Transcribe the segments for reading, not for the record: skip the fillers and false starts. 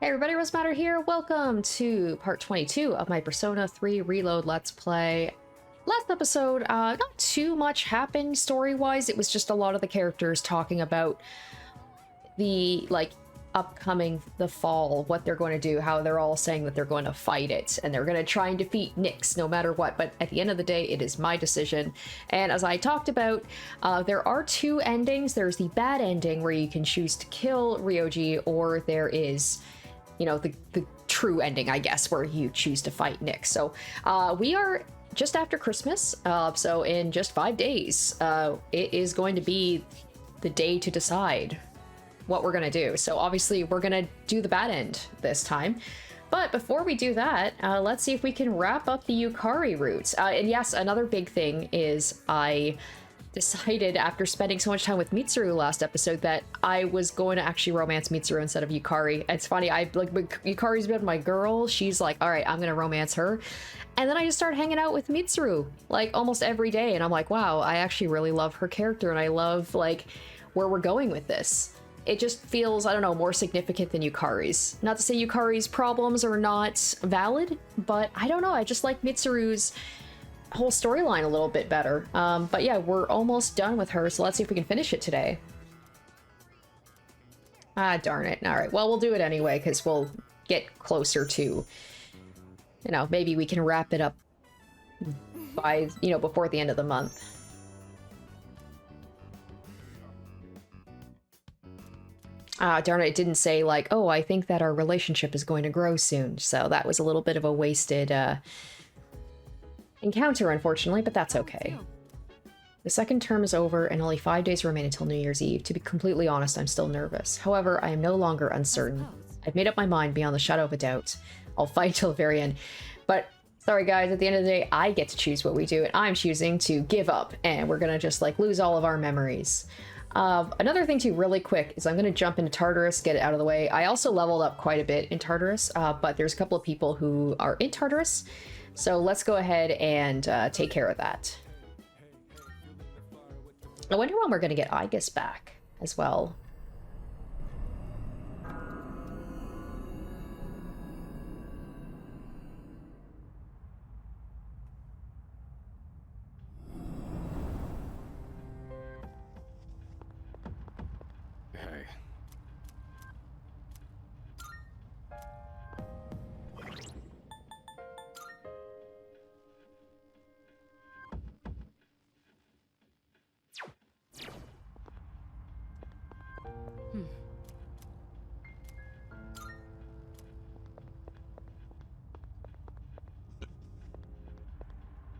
Hey everybody, Rose Matter here. Welcome to part 22 of my Persona 3 Reload Let's Play. Last episode, not too much happened story-wise. It was just a lot of the characters talking about the, upcoming, the fall, what they're going to do, how they're all saying that they're going to fight it, and they're going to try and defeat Nyx no matter what, but at the end of the day, it is my decision. And as I talked about, there are two endings. There's the bad ending where you can choose to kill Ryoji, or there is, you know, the true ending, I guess, where you choose to fight Nyx. So we are just after Christmas, so in just 5 days, it is going to be the day to decide what we're gonna do. So obviously we're gonna do the bad end this time, but before we do that, let's see if we can wrap up the Yukari route. And yes, another big thing is I decided after spending so much time with Mitsuru last episode that I was going to actually romance Mitsuru instead of Yukari. It's funny, Yukari's been my girl. She's like, all right, I'm gonna romance her. And then I just started hanging out with Mitsuru like almost every day, and I'm like, wow, I actually really love her character, and I love like where we're going with this. It just feels, I don't know, more significant than Yukari's. Not to say Yukari's problems are not valid, but I don't know, I just like Mitsuru's whole storyline a little bit better. But yeah, we're almost done with her, so let's see if we can finish it today. Ah, darn it. All right, well, we'll do it anyway, because we'll get closer to, you know, maybe we can wrap it up by, you know, before the end of the month. Darn it, it didn't say, like, oh, I think that our relationship is going to grow soon. So that was a little bit of a wasted encounter, unfortunately, but that's okay. The second term is over, and only 5 days remain until New Year's Eve. To be completely honest, I'm still nervous. However, I am no longer uncertain. I've made up my mind beyond the shadow of a doubt. I'll fight till the very end. But, sorry guys, at the end of the day, I get to choose what we do, and I'm choosing to give up, and we're gonna just, like, lose all of our memories. Another thing too, really quick, is I'm going to jump into Tartarus, get it out of the way. I also leveled up quite a bit in Tartarus, but there's a couple of people who are in Tartarus, so let's go ahead and take care of that. I wonder when we're going to get Aigis back as well.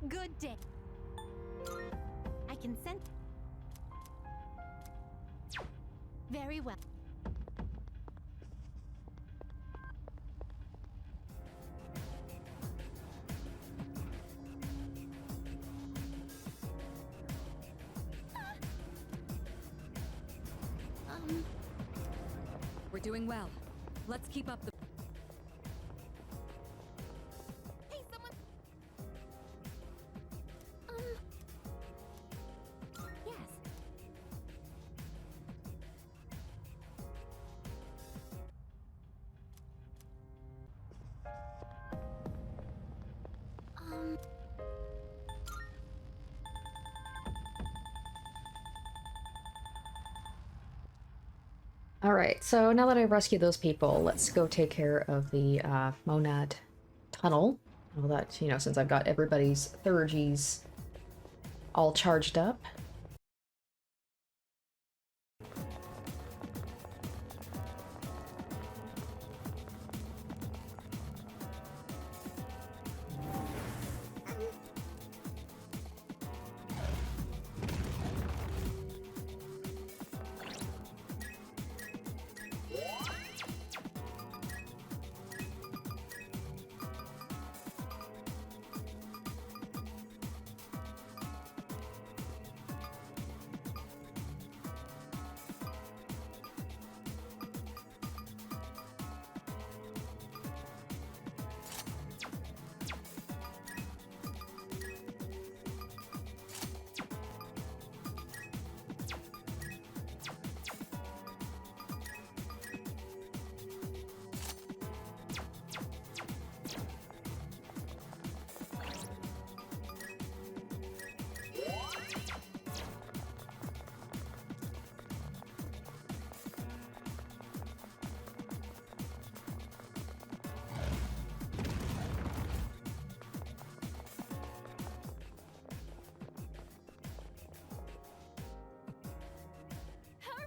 Good day. I can sense. Very well. We're doing well. Let's keep up the... Hey, someone. Yes. Alright, so now that I've rescued those people, let's go take care of the Monad Tunnel. Well, that, you know, since I've got everybody's Thurgies all charged up.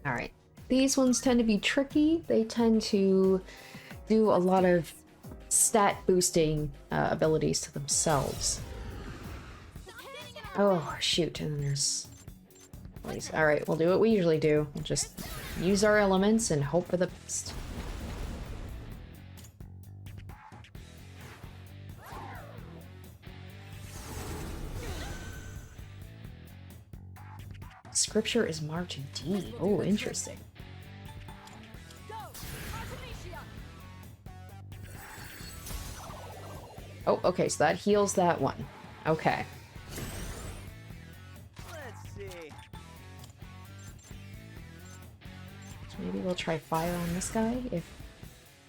Alright. These ones tend to be tricky. They tend to do a lot of stat boosting abilities to themselves. Oh, shoot. And then there's... Alright, we'll do what we usually do. We'll just use our elements and hope for the best. Scripture is marked D. Oh, interesting. Oh, okay, so that heals that one. Okay. Let's see. So maybe we'll try fire on this guy if...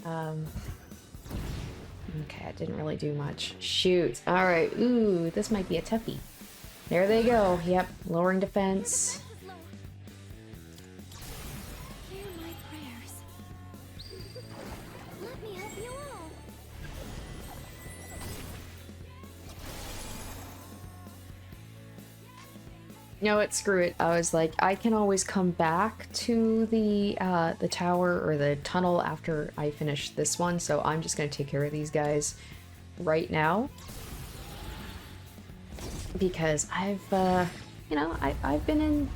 Okay, it didn't really do much. Shoot. Alright, ooh, this might be a toughie. There they go. Yep, lowering defense. Hear my prayers. Let me help you all. You know what? Screw it. I was like, I can always come back to the tower or the tunnel after I finish this one, so I'm just gonna take care of these guys right now. Because I've, you know, I've been in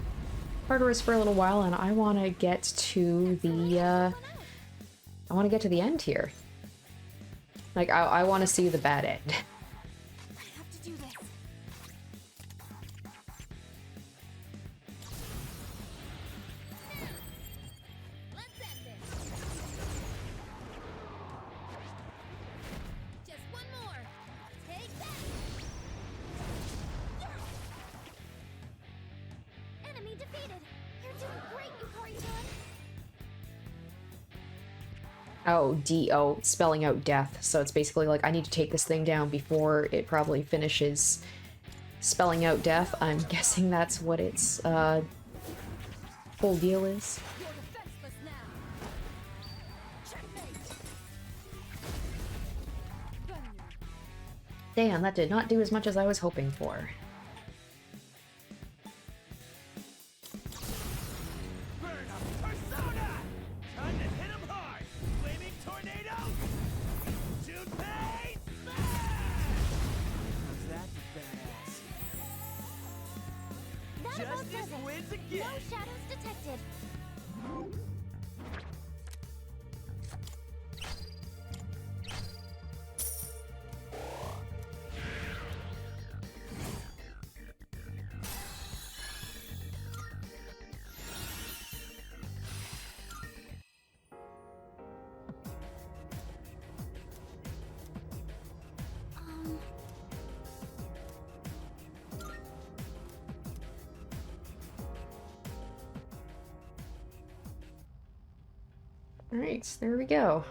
Tartarus for a little while, and I want to get to the, I want to get to the end here. Like, I want to see the bad end. I have to do this. Let's end this. Just one more. Take that. Enemy defeated. You're doing great, Yukari-san. Oh, D-O, spelling out death. So it's basically like, I need to take this thing down before it probably finishes spelling out death. I'm guessing that's what its, whole deal is. You're defenseless now. Checkmate. Damn, that did not do as much as I was hoping for. Burn up persona! Time to hit him hard! Flaming tornado! Junpei smash! How's that for badass? That about does Justice it. wins No again! shadows detected. Alright, there we go.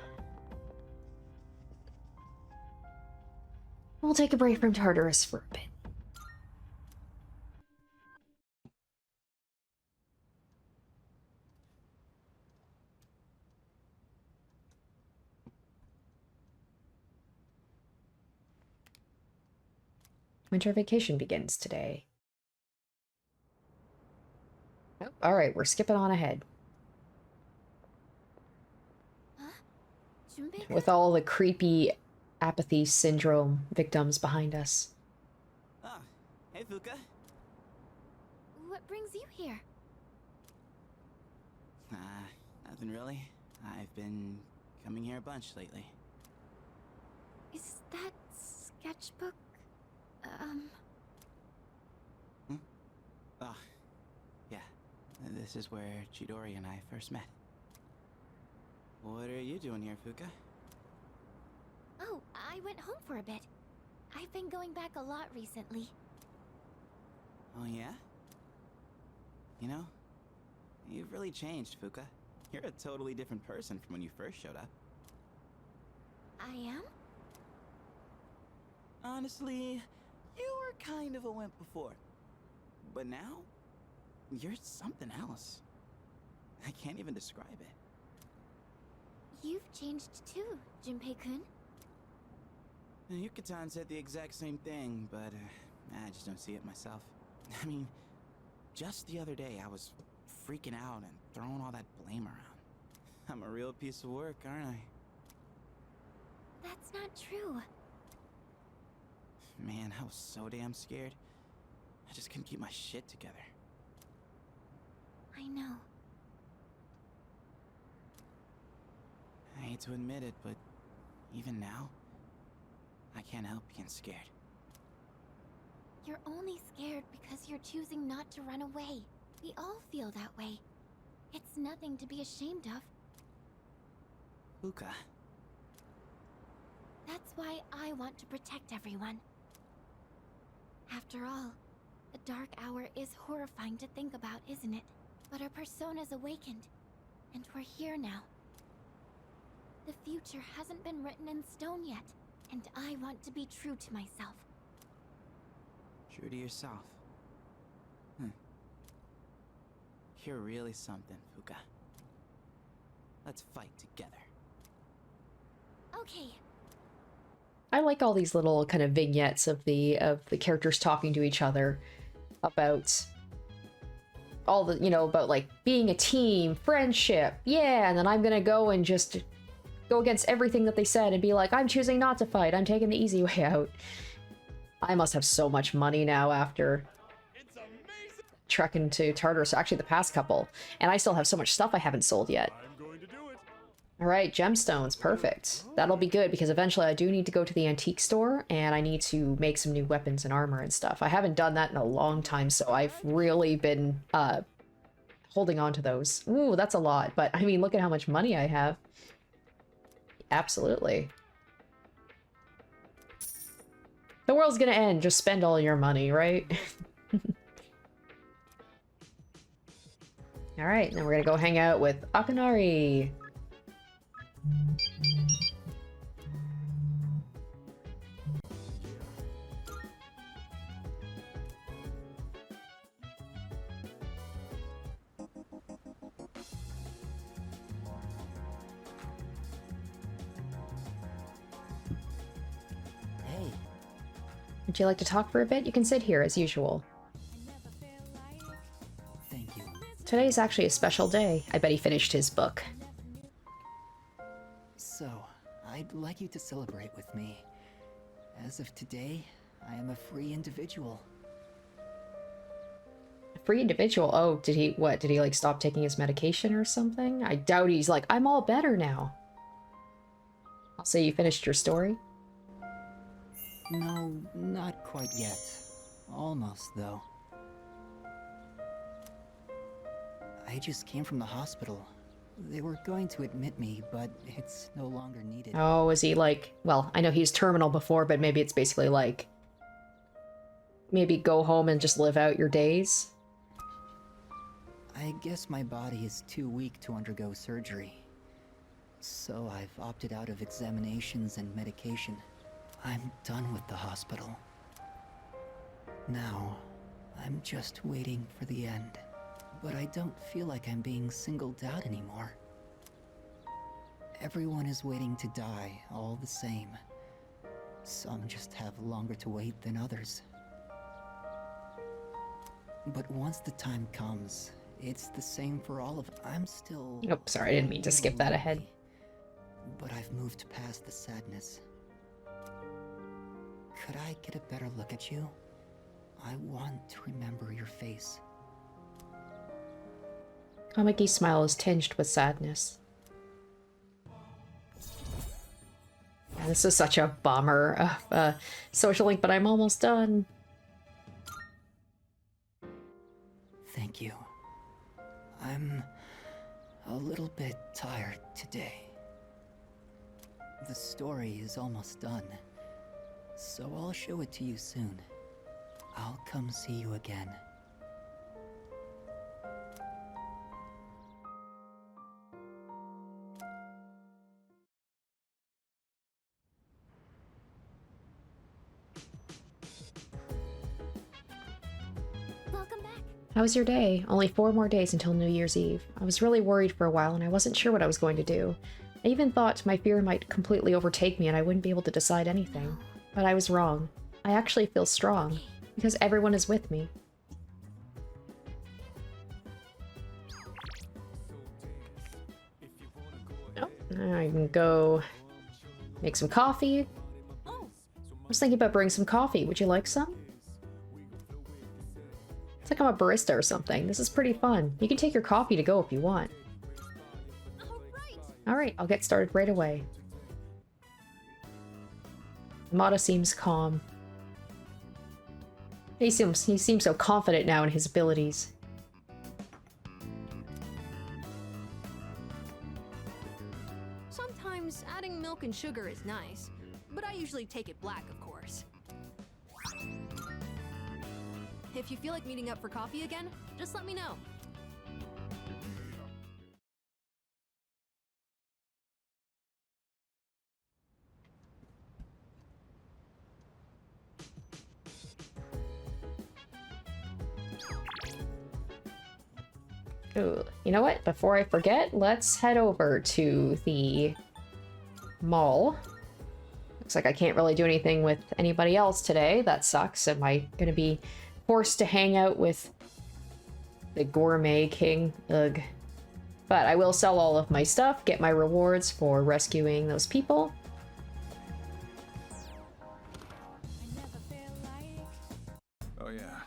We'll take a break from Tartarus for a bit. Winter vacation begins today. Oh, alright, we're skipping on ahead. Junpei, With all the creepy apathy syndrome victims behind us. Ah, hey Fuka. what brings you here? Nothing really. I've been coming here a bunch lately. Is that sketchbook? Ah, yeah. This is where Chidori and I first met. What are you doing here, Fuka? Oh, I went home for a bit. I've been going back a lot recently. Oh yeah? You know, you've really changed, Fuka. You're a totally different person from when you first showed up. I am? Honestly, you were kind of a wimp before. But now, you're something else. I can't even describe it. You've changed too, Junpei-kun. Yuka-tan said the exact same thing, but I just don't see it myself. I mean, just the other day I was freaking out and throwing all that blame around. I'm a real piece of work, aren't I? That's not true. Man, I was so damn scared. I just couldn't keep my shit together. I know. I hate to admit it, but even now, I can't help being scared. You're only scared because you're choosing not to run away. We all feel that way. It's nothing to be ashamed of. Fuka. That's why I want to protect everyone. After all, the Dark Hour is horrifying to think about, isn't it? But our persona's awakened, and we're here now. The future hasn't been written in stone yet, and I want to be true to myself. True to yourself. You're really something, Fuka. Let's fight together. Okay. I like all these little kind of vignettes of the characters talking to each other about all the, you know, about like being a team, friendship, yeah, and then I'm gonna go and just go against everything that they said and be like, I'm choosing not to fight, I'm taking the easy way out. I must have so much money now after trekking to Tartarus, actually the past couple, and I still have so much stuff I haven't sold yet. Alright, gemstones, perfect. That'll be good because eventually I do need to go to the antique store and I need to make some new weapons and armor and stuff. I haven't done that in a long time, so I've really been holding on to those. Ooh, that's a lot, but I mean, look at how much money I have. Absolutely. The world's gonna end, just spend all your money, right? Alright, now we're gonna go hang out with Akanari. Hey. Would you like to talk for a bit? You can sit here as usual. Thank you. Today's actually a special day. I bet he finished his book. So, I'd like you to celebrate with me. As of today, I am a free individual. A free individual? Oh, did he, what? Did he like stop taking his medication or something? I doubt he's like, I'm all better now. I'll say you finished your story. No, not quite yet. Almost, though. I just came from the hospital. They were going to admit me, but it's no longer needed. Oh, is he like, well, I know he's terminal before, but maybe it's basically like, maybe go home and just live out your days? I guess my body is too weak to undergo surgery. So I've opted out of examinations and medication. I'm done with the hospital. Now, I'm just waiting for the end. But I don't feel like I'm being singled out anymore. Everyone is waiting to die, all the same. Some just have longer to wait than others. But once the time comes, it's the same for all of us. I'm still... Oh, sorry, I didn't mean to skip that ahead. lonely, but I've moved past the sadness. Could I get a better look at you? I want to remember your face. Kamiki's smile is tinged with sadness. Yeah, this is such a bummer of Social Link, but I'm almost done. Thank you. I'm a little bit tired today. The story is almost done, so I'll show it to you soon. I'll come see you again. Welcome back. How was your day? Only 4 more days until New Year's Eve. I was really worried for a while and I wasn't sure what I was going to do. I even thought my fear might completely overtake me and I wouldn't be able to decide anything. But I was wrong. I actually feel strong, because everyone is with me. I can go make some coffee. I was thinking about bringing some coffee. Would you like some? It's like I'm a barista or something. This is pretty fun. You can take your coffee to go if you want. Alright, I'll get started right away. Amada seems calm. He seems so confident now in his abilities. Sometimes adding milk and sugar is nice, but I usually take it black, of course. If you feel like meeting up for coffee again, just let me know. Ooh, you know what? Before I forget, let's head over to the mall. Looks like I can't really do anything with anybody else today. That sucks. Am I gonna be forced to hang out with the gourmet king? Ugh. But I will sell all of my stuff, get my rewards for rescuing those people. Oh yeah.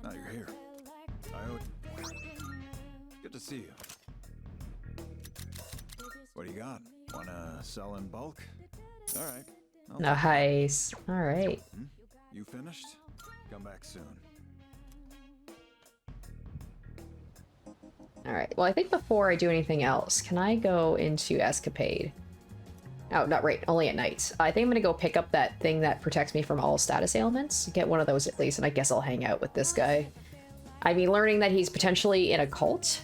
Now you're here. Good to see you. What do you got? Wanna sell in bulk? All right. Nice. All right. You finished? Come back soon. All right. Well, I think before I do anything else, can I go into Escapade? Oh, not right. Only at night. I think I'm gonna go pick up that thing that protects me from all status ailments. Get one of those at least, and I guess I'll hang out with this guy. I mean, learning that he's potentially in a cult.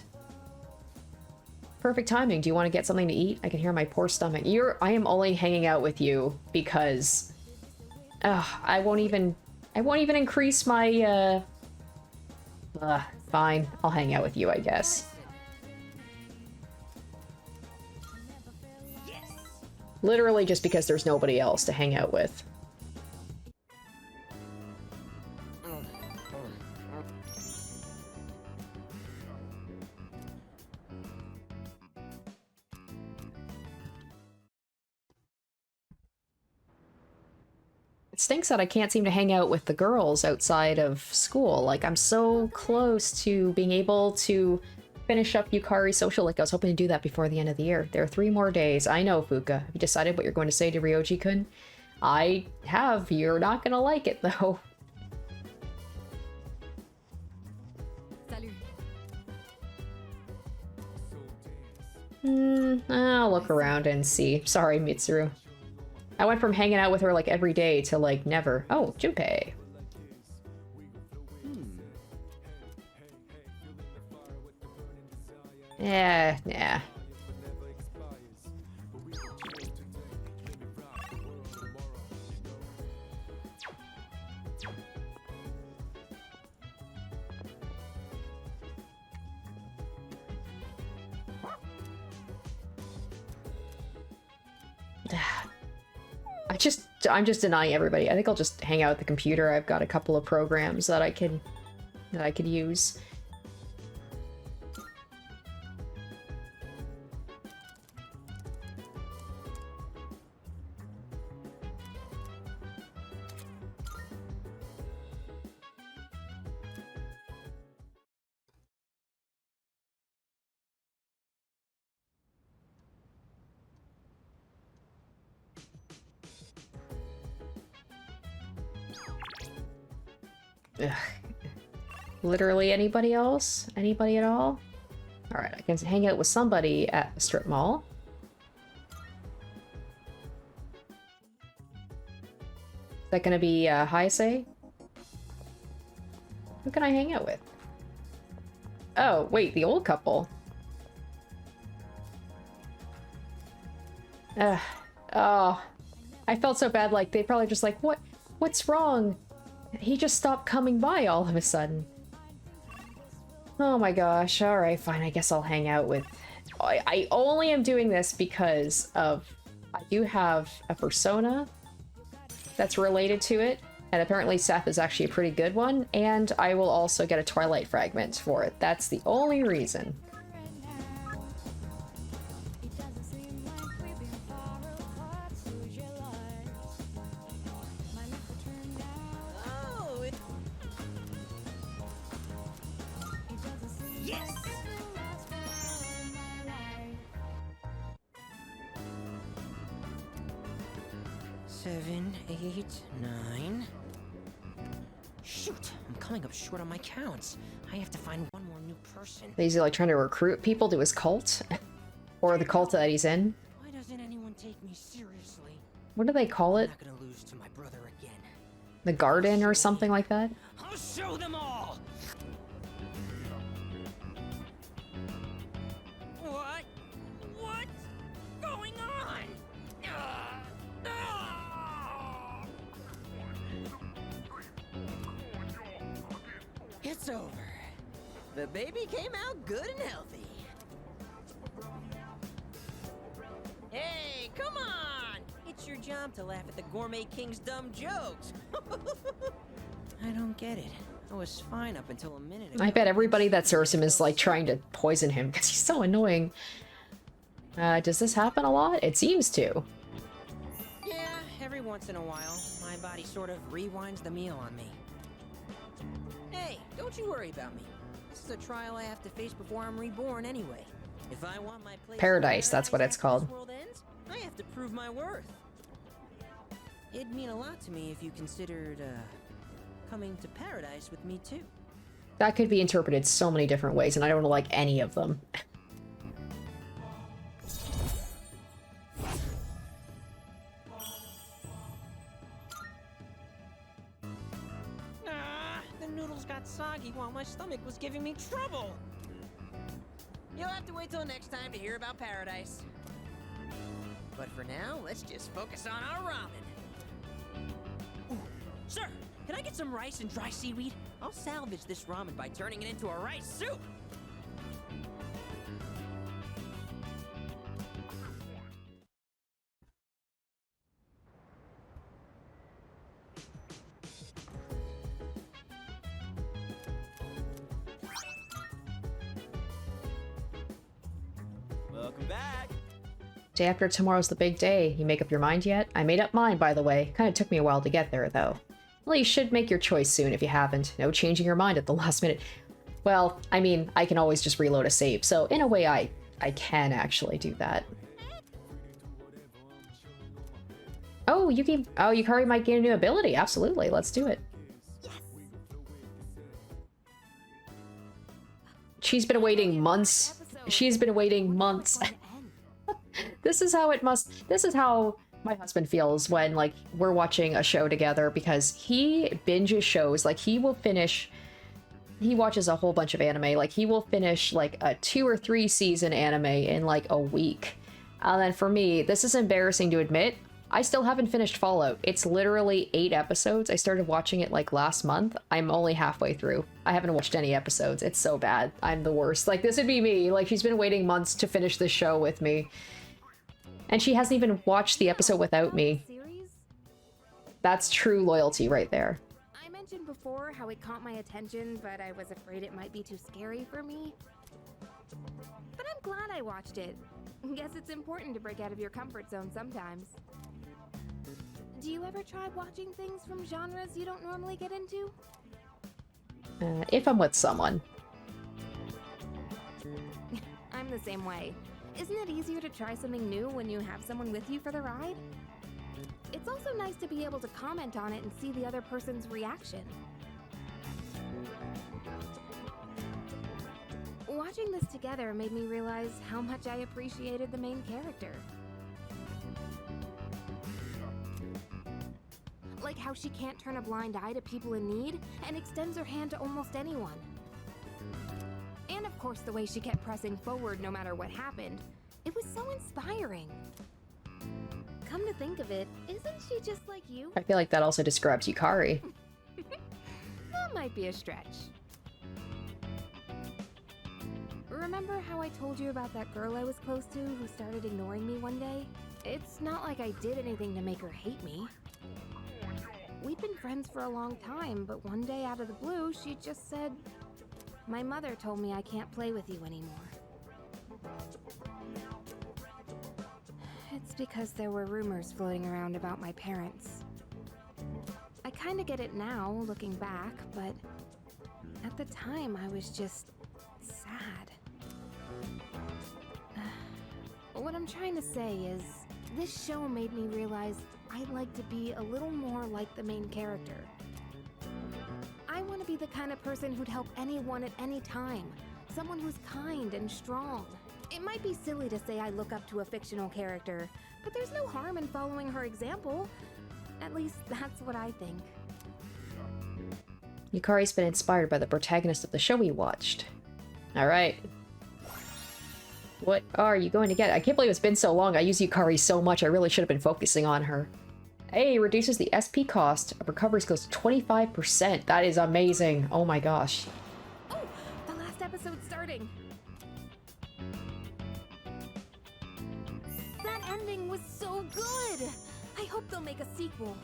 Perfect timing. Do you want to get something to eat? I can hear my poor stomach. I am only hanging out with you because I won't even increase my fine. I'll hang out with you, I guess. Literally just because there's nobody else to hang out with. It stinks that I can't seem to hang out with the girls outside of school. Like, I'm so close to being able to finish up Yukari's social link. I was hoping to do that before the end of the year. There are 3 more days. I know, Fuka. Have you decided what you're going to say to Ryoji-kun? I have. You're not gonna like it, though. I'll look around and see. Sorry, Mitsuru. I went from hanging out with her like every day to like never. Oh, Junpei. Yeah, yeah. I'm just denying everybody. I think I'll just hang out at the computer. I've got a couple of programs that I could use. Ugh. Literally anybody else? Anybody at all? Alright, I can hang out with somebody at the strip mall. Is that gonna be Hayase? Who can I hang out with? Oh, wait, the old couple. Oh, I felt so bad, like, they probably just like, what's wrong? He just stopped coming by all of a sudden. Oh my gosh, alright, fine, I guess I'll hang out with... I only am doing this because of... I do have a persona that's related to it, And apparently Seth is actually a pretty good one, and I will also get a Twilight fragment for it. That's the only reason. Yes! 7, 8, 9. Shoot, I'm coming up short on my counts. I have to find one more new person. Is he like trying to recruit people to his cult? Or the cult that he's in? Why doesn't anyone take me seriously? What do they call I'm it? not gonna lose to my brother again. The Garden or something like that? I'll show them all! What? What's going on? It's over. The baby came out good and healthy. Hey, come on! It's your job to laugh at the Gourmet King's dumb jokes. I don't get it. I was fine up until a minute ago. I bet everybody that serves him is like trying to poison him because he's so annoying. Does this happen a lot? It seems to. Yeah, every once in a while, my body sort of rewinds the meal on me. Hey, don't you worry about me. This is a trial I have to face before I'm reborn anyway. If I want my place Paradise, that's what it's after called. this world ends, I have to prove my worth. It'd mean a lot to me if you considered, coming to paradise with me too. That could be interpreted so many different ways, and I don't like any of them. The noodles got soggy while my stomach was giving me trouble. You'll have to wait till next time to hear about paradise. But for now, let's just focus on our ramen. Ooh, sir, can I get some rice and dry seaweed? I'll salvage this ramen by turning it into a rice soup. Welcome back. Day after tomorrow's the big day. You make up your mind yet? I made up mine, by the way. Kind of took me a while to get there, though. Well, you should make your choice soon if you haven't. No changing your mind at the last minute. Well, I mean, I can always just reload a save, so in a way I can actually do that. Oh, Yukari might gain a new ability. Absolutely, let's do it. She's been waiting months. She's been waiting months. This is how my husband feels when, like, we're watching a show together, because he binges shows. Like, he watches a whole bunch of anime. Like, he will finish, like, a 2 or 3 season anime in, like, a week. And then for me, this is embarrassing to admit, I still haven't finished Fallout. It's literally 8 episodes. I started watching it, like, last month. I'm only halfway through. I haven't watched any episodes. It's so bad. I'm the worst. Like, this would be me. Like, she's been waiting months to finish this show with me. And she hasn't even watched the episode without me. That's true loyalty right there. I mentioned before how it caught my attention, but I was afraid it might be too scary for me. But I'm glad I watched it. Guess it's important to break out of your comfort zone sometimes. Do you ever try watching things from genres you don't normally get into? If I'm with someone. I'm the same way. Isn't it easier to try something new when you have someone with you for the ride? It's also nice to be able to comment on it and see the other person's reaction. Watching this together made me realize how much I appreciated the main character. Like how she can't turn a blind eye to people in need and extends her hand to almost anyone. And of course the way she kept pressing forward no matter what happened. It was so inspiring. Come to think of it, isn't she just like you? I feel like that also describes Yukari. That might be a stretch. Remember how I told you about that girl I was close to who started ignoring me one day? It's not like I did anything to make her hate me. We'd been friends for a long time, but one day out of the blue, she just said, "My mother told me I can't play with you anymore." It's because there were rumors floating around about my parents. I kinda get it now, looking back, but at the time I was just sad. What I'm trying to say is, this show made me realize I'd like to be a little more like the main character. I want to be the kind of person who'd help anyone at any time. Someone who's kind and strong. It might be silly to say I look up to a fictional character, but there's no harm in following her example. At least that's what I think. Yukari's been inspired by the protagonist of the show we watched. Alright. What are you going to get? I can't believe it's been so long. I use Yukari so much, I really should have been focusing on her. Hey, reduces the SP cost of recoveries goes to 25%. That is amazing. Oh my gosh. Oh, the last episode's starting. That ending was so good. I hope they'll make a sequel.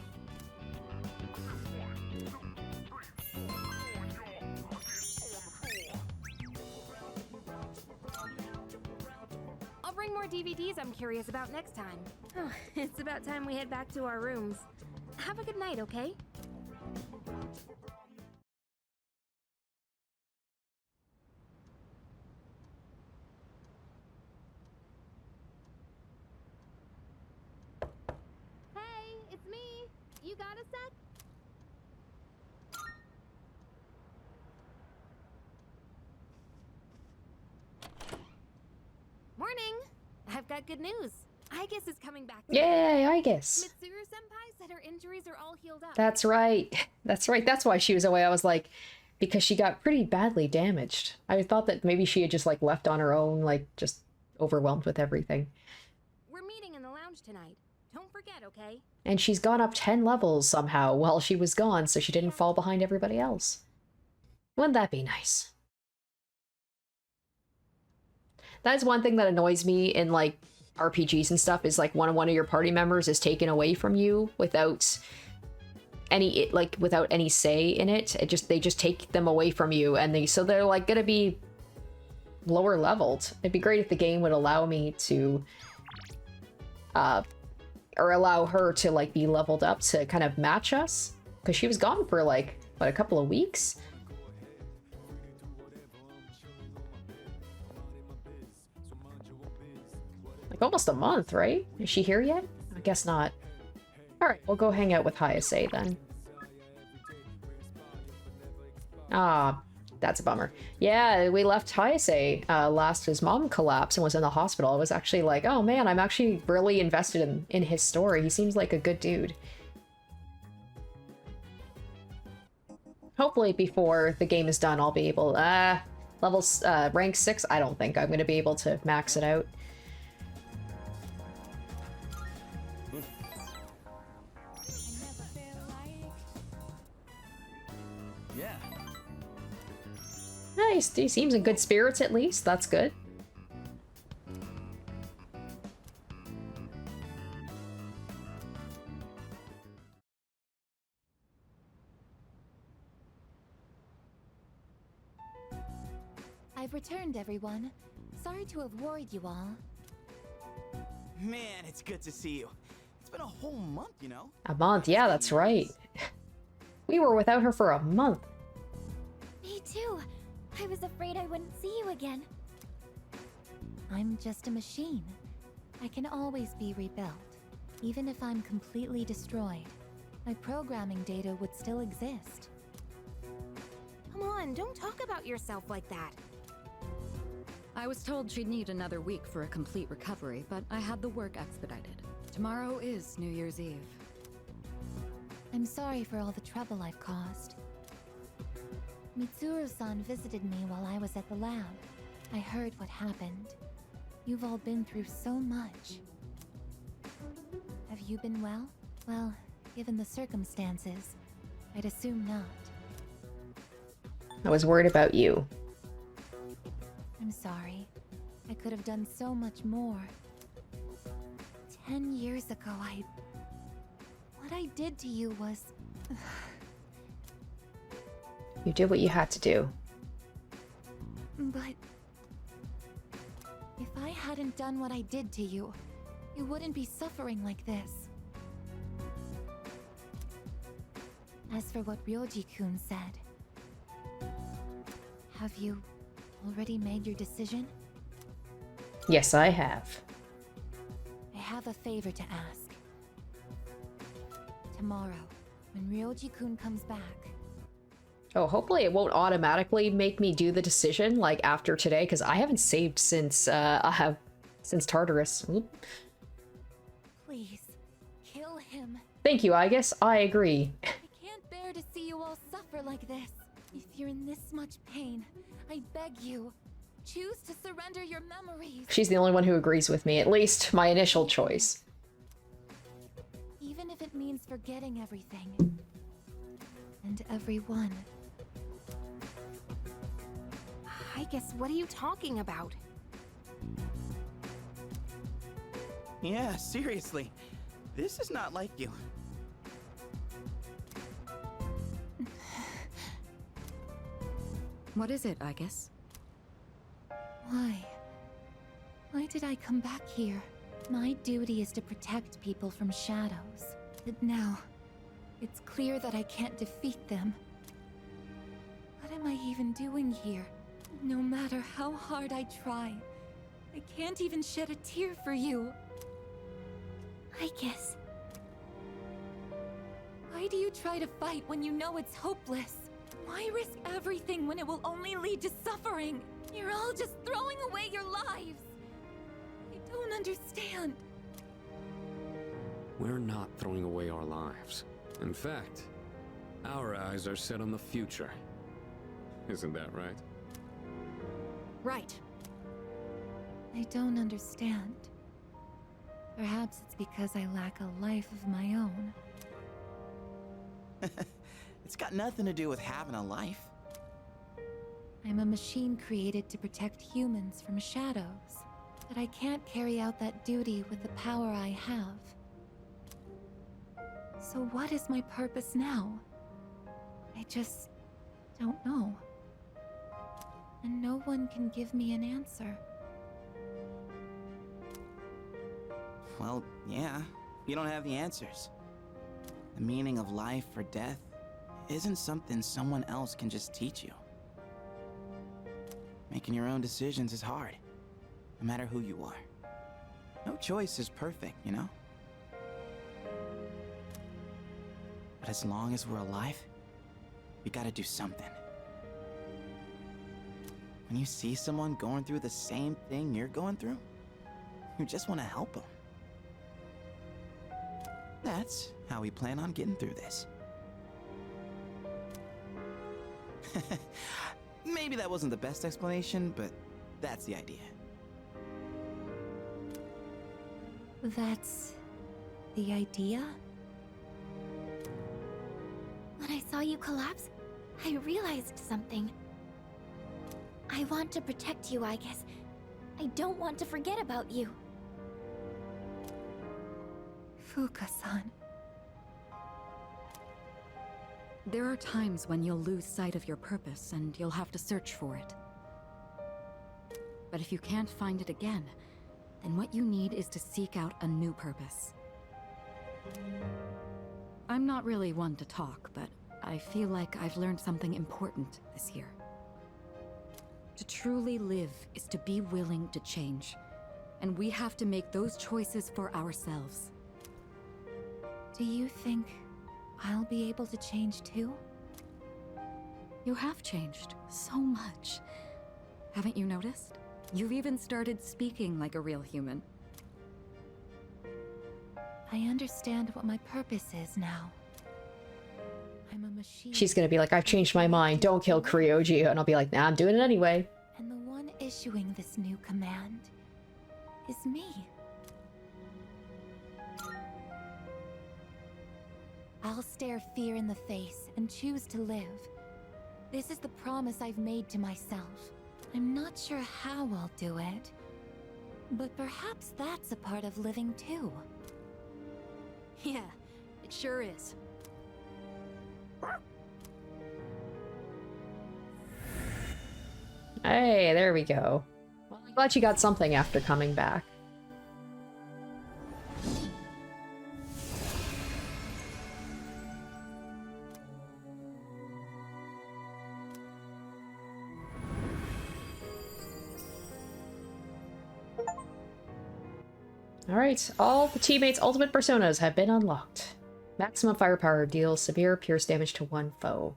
I'll bring more DVDs I'm curious about next time. Oh, it's about time we head back to our rooms. Have a good night, okay? Hey, it's me. You got a sec? Morning. I've got good news. Aigis is coming back today. Yay, Aigis. Mitsuru-senpai said her injuries are all healed up. That's right. That's right. That's why she was away. I was like, because she got pretty badly damaged. I thought that maybe she had just like left on her own, like just overwhelmed with everything. We're meeting in the lounge tonight. Don't forget, okay? And she's gone up 10 levels somehow while she was gone, so she didn't fall behind everybody else. Wouldn't that be nice? That's one thing that annoys me in like RPGs and stuff, is like one of your party members is taken away from you without any say in it. They just take them away from you, and they're like gonna be lower leveled. It'd be great if the game would allow me to or allow her to like be leveled up to kind of match us, because she was gone for like what, a couple of weeks. Like almost a month, right? Is she here yet? I guess not. Alright, we'll go hang out with Hayase then. Ah, that's a bummer. Yeah, we left Hayase last. His mom collapsed and was in the hospital. I was actually like, oh man, I'm actually really invested in his story. He seems like a good dude. Hopefully before the game is done, I'll be able... levels, rank 6, I don't think I'm going to be able to max it out. Nice, he seems in good spirits at least. That's good. I've returned, everyone. Sorry to have worried you all. Man, it's good to see you. It's been a whole month, you know? A month, yeah, that's right. We were without her for a month. Me too. I was afraid I wouldn't see you again. I'm just a machine. I can always be rebuilt. Even if I'm completely destroyed, my programming data would still exist. Come on, don't talk about yourself like that. I was told she'd need another week for a complete recovery, but I had the work expedited. Tomorrow is New Year's Eve. I'm sorry for all the trouble I've caused. Mitsuru-san visited me while I was at the lab. I heard what happened. You've all been through so much. Have you been well? Well, given the circumstances, I'd assume not. I was worried about you. I'm sorry. I could have done so much more. 10 years ago, what I did to you was You did what you had to do. But if I hadn't done what I did to you, you wouldn't be suffering like this. As for what Ryoji-kun said, have you already made your decision? Yes, I have. I have a favor to ask. Tomorrow, when Ryoji-kun comes back, Oh, hopefully it won't automatically make me do the decision, like, after today, because I haven't saved since, since Tartarus. Oop. please, kill him. Thank you, Aigis. I agree. I can't bear to see you all suffer like this. If you're in this much pain, I beg you, choose to surrender your memories. She's the only one who agrees with me, at least my initial choice. Even if it means forgetting everything. And everyone. I guess, what are you talking about? Yeah, seriously. This is not like you. What is it, Aigis? Why? Why did I come back here? My duty is to protect people from shadows. But now, it's clear that I can't defeat them. What am I even doing here? No matter how hard I try, I can't even shed a tear for you. I guess. Why do you try to fight when you know it's hopeless? Why risk everything when it will only lead to suffering? You're all just throwing away your lives. I don't understand. We're not throwing away our lives. In fact, our eyes are set on the future. Isn't that right? Right. I don't understand. Perhaps it's because I lack a life of my own. It's got nothing to do with having a life. I'm a machine created to protect humans from shadows. But I can't carry out that duty with the power I have. So what is my purpose now? I just don't know. And no one can give me an answer. Well, yeah, you don't have the answers. The meaning of life or death isn't something someone else can just teach you. Making your own decisions is hard, no matter who you are. No choice is perfect, you know? But as long as we're alive, we gotta do something. When you see someone going through the same thing you're going through, you just want to help them. That's how we plan on getting through this. Maybe that wasn't the best explanation, but that's the idea. That's the idea? When I saw you collapse, I realized something. I want to protect you, I guess. I don't want to forget about you. Fuka-san. There are times when you'll lose sight of your purpose and you'll have to search for it. But if you can't find it again, then what you need is to seek out a new purpose. I'm not really one to talk, but I feel like I've learned something important this year. To truly live is to be willing to change, and we have to make those choices for ourselves. Do you think I'll be able to change too? You have changed so much. Haven't you noticed? You've even started speaking like a real human. I understand what my purpose is now. I'm a machine. She's gonna be like, I've changed my mind, don't kill Ryoji, and I'll be like, nah, I'm doing it anyway. And the one issuing this new command is me. I'll stare fear in the face and choose to live. This is the promise I've made to myself. I'm not sure how I'll do it, but perhaps that's a part of living too. Yeah, it sure is. Hey, there we go. Well, I'm glad you got something after coming back. Alright, all the teammates' ultimate personas have been unlocked. Maximum firepower deals severe pierce damage to one foe.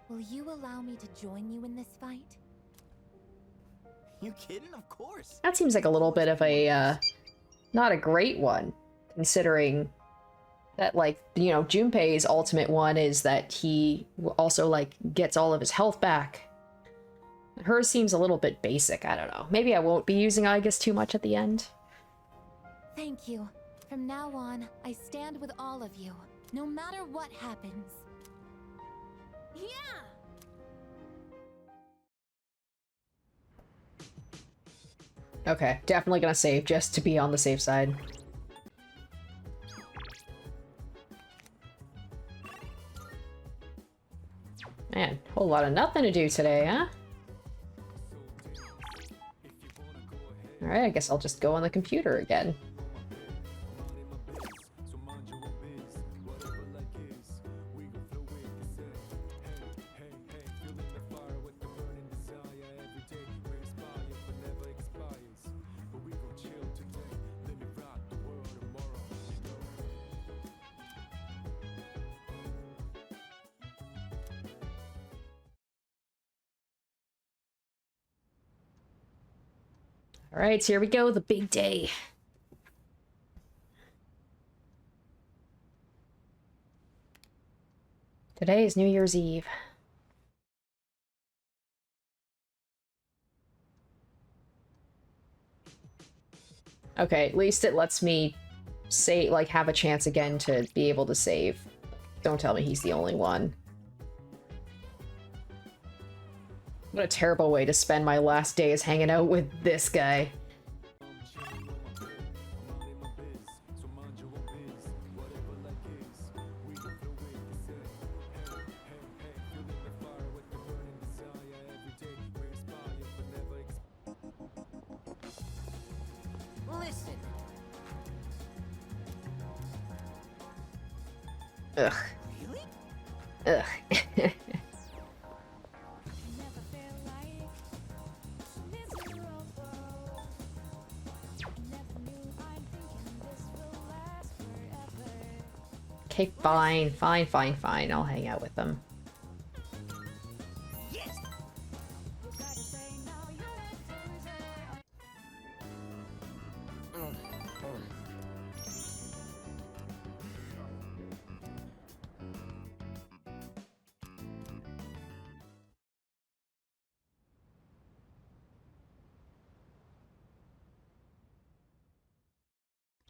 Will you allow me to join you in this fight? You kidding? Of course. That seems like a little bit of a, not a great one, considering that, like, you know, Junpei's ultimate one is that he also, like, gets all of his health back. Hers seems a little bit basic, I don't know. Maybe I won't be using Aigis too much at the end. Thank you. From now on, I stand with all of you, no matter what happens. Yeah! Okay, definitely gonna save just to be on the safe side. Man, whole lot of nothing to do today, huh? Alright, I guess I'll just go on the computer again. Alright, so here we go, the big day. Today is New Year's Eve. Okay, at least it lets me say, like, have a chance again to be able to save. Don't tell me he's the only one. What a terrible way to spend my last days hanging out with this guy. Listen. Ugh. Really? Ugh. Okay, fine, fine, fine, fine. I'll hang out with them. Yes.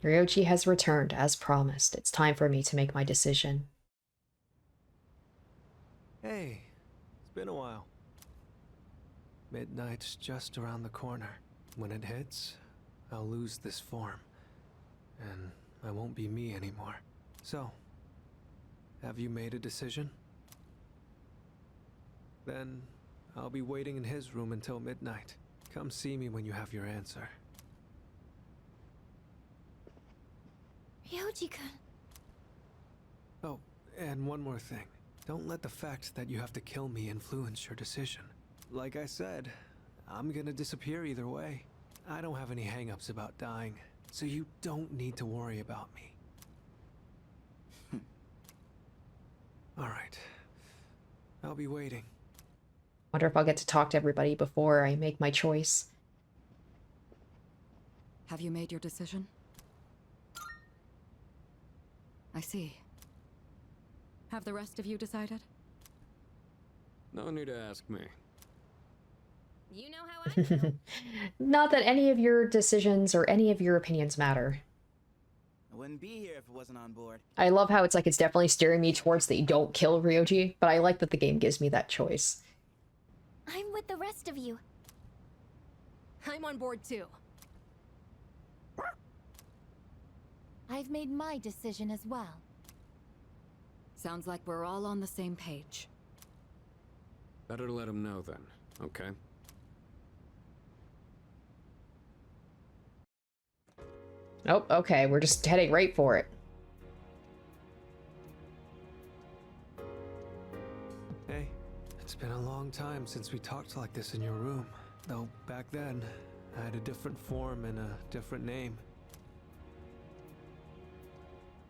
Ryoji has returned, as promised. It's time for me to make my decision. Hey, it's been a while. Midnight's just around the corner. When it hits, I'll lose this form. And I won't be me anymore. So, have you made a decision? Then, I'll be waiting in his room until midnight. Come see me when you have your answer. Ryoji-kun. Oh, and one more thing. Don't let the fact that you have to kill me influence your decision. Like I said, I'm gonna disappear either way. I don't have any hang-ups about dying, so you don't need to worry about me. Alright. I'll be waiting. Wonder if I'll get to talk to everybody before I make my choice. Have you made your decision? I see. Have the rest of you decided? No need to ask me. You know how I feel. Not that any of your decisions or any of your opinions matter. I wouldn't be here if it wasn't on board. I love how it's like it's definitely steering me towards that you don't kill Ryoji, but I like that the game gives me that choice. I'm with the rest of you. I'm on board too. I've made my decision as well. Sounds like we're all on the same page. Better let him know then, okay? Oh, okay, we're just heading right for it. Hey, it's been a long time since we talked like this in your room. Though back then, I had a different form and a different name.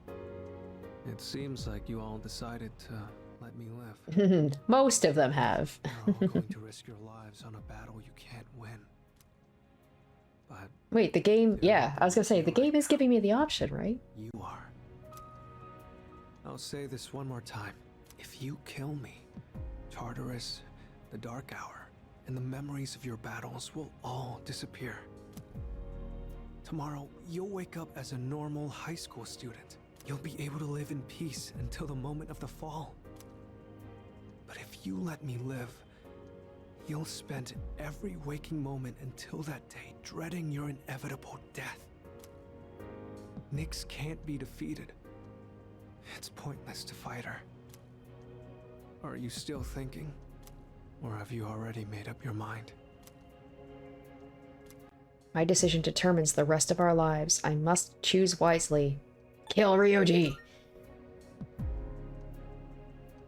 It seems like you all decided to let me live. Most of them have. You're all going to risk your lives on a battle you can't win. But Wait, the game... Yeah, I was gonna say, the game is giving me the option, right? you are. I'll say this one more time. If you kill me, Tartarus, the Dark Hour, and the memories of your battles will all disappear. Tomorrow, you'll wake up as a normal high school student. You'll be able to live in peace until the moment of the fall. But if you let me live, you'll spend every waking moment until that day dreading your inevitable death. Nyx can't be defeated. It's pointless to fight her. Are you still thinking? Or have you already made up your mind? My decision determines the rest of our lives. I must choose wisely. Kill Ryoji!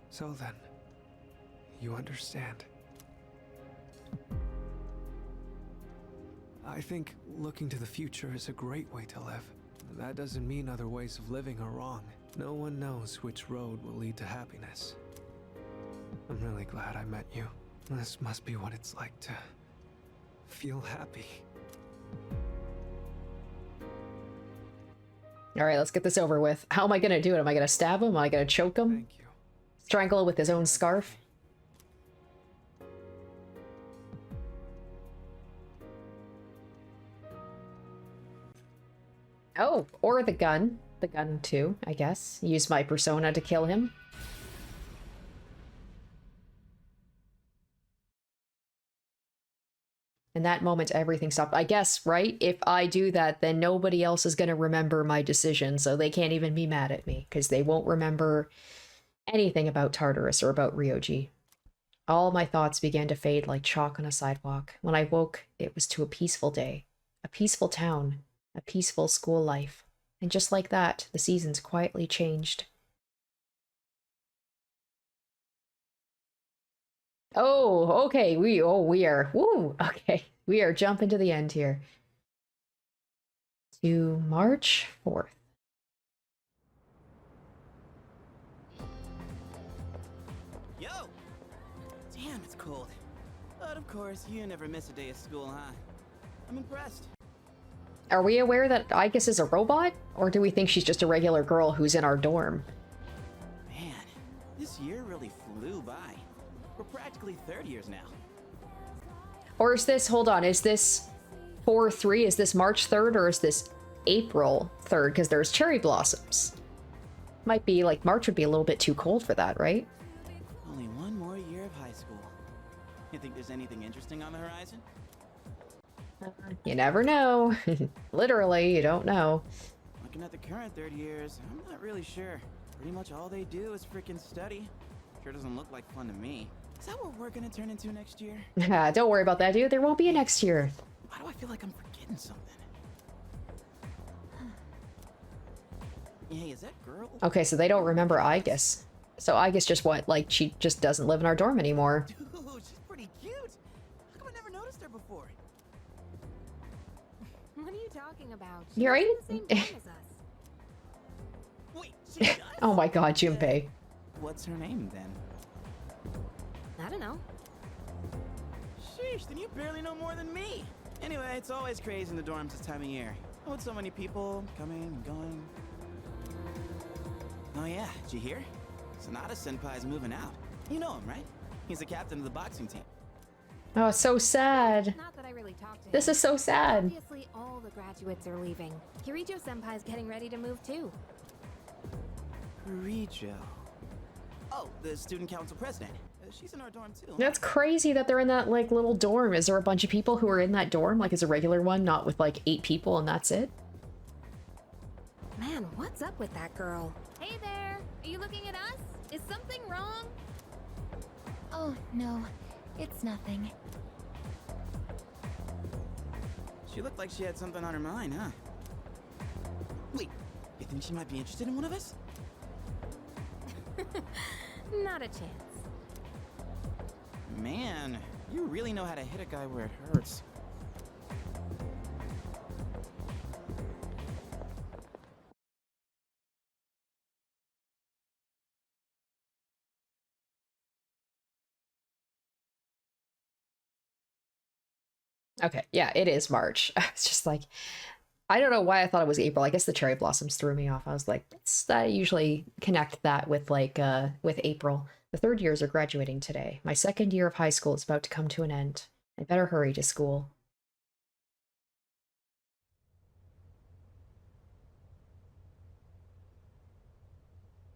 So then, you understand. I think looking to the future is a great way to live. That doesn't mean other ways of living are wrong. No one knows which road will lead to happiness. I'm really glad I met you. This must be what it's like to feel happy. Alright, let's get this over with. How am I gonna do it? Am I gonna stab him? Am I gonna choke him? Thank you. Strangle him with his own scarf? Oh, or the gun. The gun too, I guess. Use my persona to kill him. In that moment, everything stopped. I guess, right? If I do that, then nobody else is going to remember my decision, so they can't even be mad at me, because they won't remember anything about Tartarus or about Ryoji. All my thoughts began to fade like chalk on a sidewalk. When I woke, it was to a peaceful day, a peaceful town, a peaceful school life. And just like that, the seasons quietly changed. Oh, okay, we are, woo, okay. We are jumping to the end here. To March 4th. Yo! Damn, it's cold. But of course, you never miss a day of school, huh? I'm impressed. Are we aware that Aigis is a robot? Or do we think she's just a regular girl who's in our dorm? Man, this year really flew by. We're practically third years now. Or is this, hold on, is this 4-3? Is this March 3rd or is this April 3rd? Because there's cherry blossoms. Might be, like, March would be a little bit too cold for that, right? Only one more year of high school. You think there's anything interesting on the horizon? You never know. Literally, you don't know. Looking at the current third years, I'm not really sure. Pretty much all they do is freaking study. Sure doesn't look like fun to me. Is that what we're gonna turn into next year? Don't worry about that, dude. There won't be a next year. Why do I feel like I'm forgetting something? Hey, is that girl? Okay, so they don't remember Aigis. So Aigis just what? Like, she just doesn't live in our dorm anymore. Dude, she's pretty cute. How come I never noticed her before? What are you talking about? You're right? She's in the same dorm as us. Wait, she does? Oh my god, Junpei. What's her name then? I don't know. Sheesh, then you barely know more than me. Anyway, it's always crazy in the dorms this time of year. Oh, with so many people coming and going. Oh yeah, did you hear? Sonata-senpai's moving out. You know him, right? He's the captain of the boxing team. Oh, so sad. Not that I really talked to him. This is so sad. Obviously, all the graduates are leaving. Kirijo-senpai's getting ready to move too. Kirijo. Oh, the student council president. She's in our dorm too. That's crazy that they're in that, like, little dorm. Is there a bunch of people who are in that dorm? Like, it's a regular one, not with, like, 8 people and that's it? Man, what's up with that girl? Hey there! Are you looking at us? Is something wrong? Oh, no. It's nothing. She looked like she had something on her mind, huh? Wait, you think she might be interested in one of us? Not a chance. Man, you really know how to hit a guy where it hurts. Okay, yeah, it is March. It's just like, I don't know why I thought it was April. I guess the cherry blossoms threw me off. I was like, I usually connect that with like with April. The third years are graduating today. My second year of high school is about to come to an end. I better hurry to school.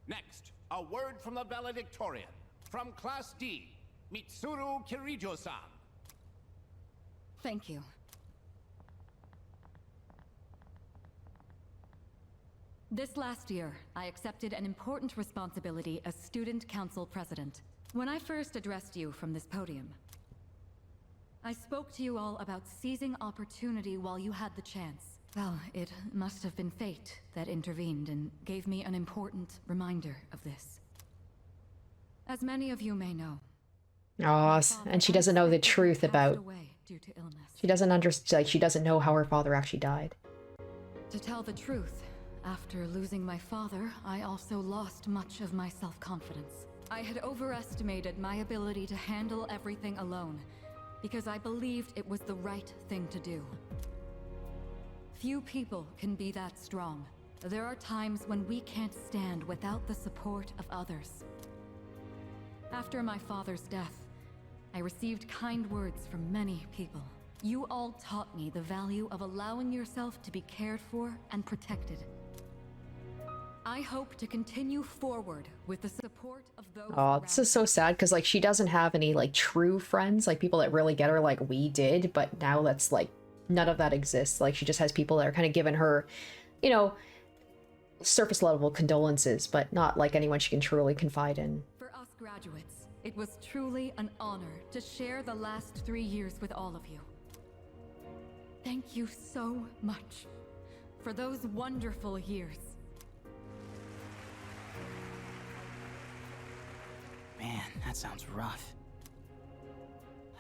Next, a word from the valedictorian. From Class D, Mitsuru Kirijo-san. Thank you. This last year, I accepted an important responsibility as Student Council President. When I first addressed you from this podium, I spoke to you all about seizing opportunity while you had the chance. Well, it must have been fate that intervened and gave me an important reminder of this. As many of you may know, Oh, and she doesn't know the truth about... due to illness. She doesn't understand, like, she doesn't know how her father actually died. To tell the truth, after losing my father, I also lost much of my self-confidence. I had overestimated my ability to handle everything alone, because I believed it was the right thing to do. Few people can be that strong. There are times when we can't stand without the support of others. After my father's death, I received kind words from many people. You all taught me the value of allowing yourself to be cared for and protected. I hope to continue forward with the support of those. Oh, this is so sad because like she doesn't have any like true friends, like people that really get her like we did, but now that's like none of that exists. Like she just has people that are kind of giving her, you know, surface level condolences, but not like anyone she can truly confide in. For us graduates, it was truly an honor to share the last 3 years with all of you. Thank you so much for those wonderful years. Man, that sounds rough.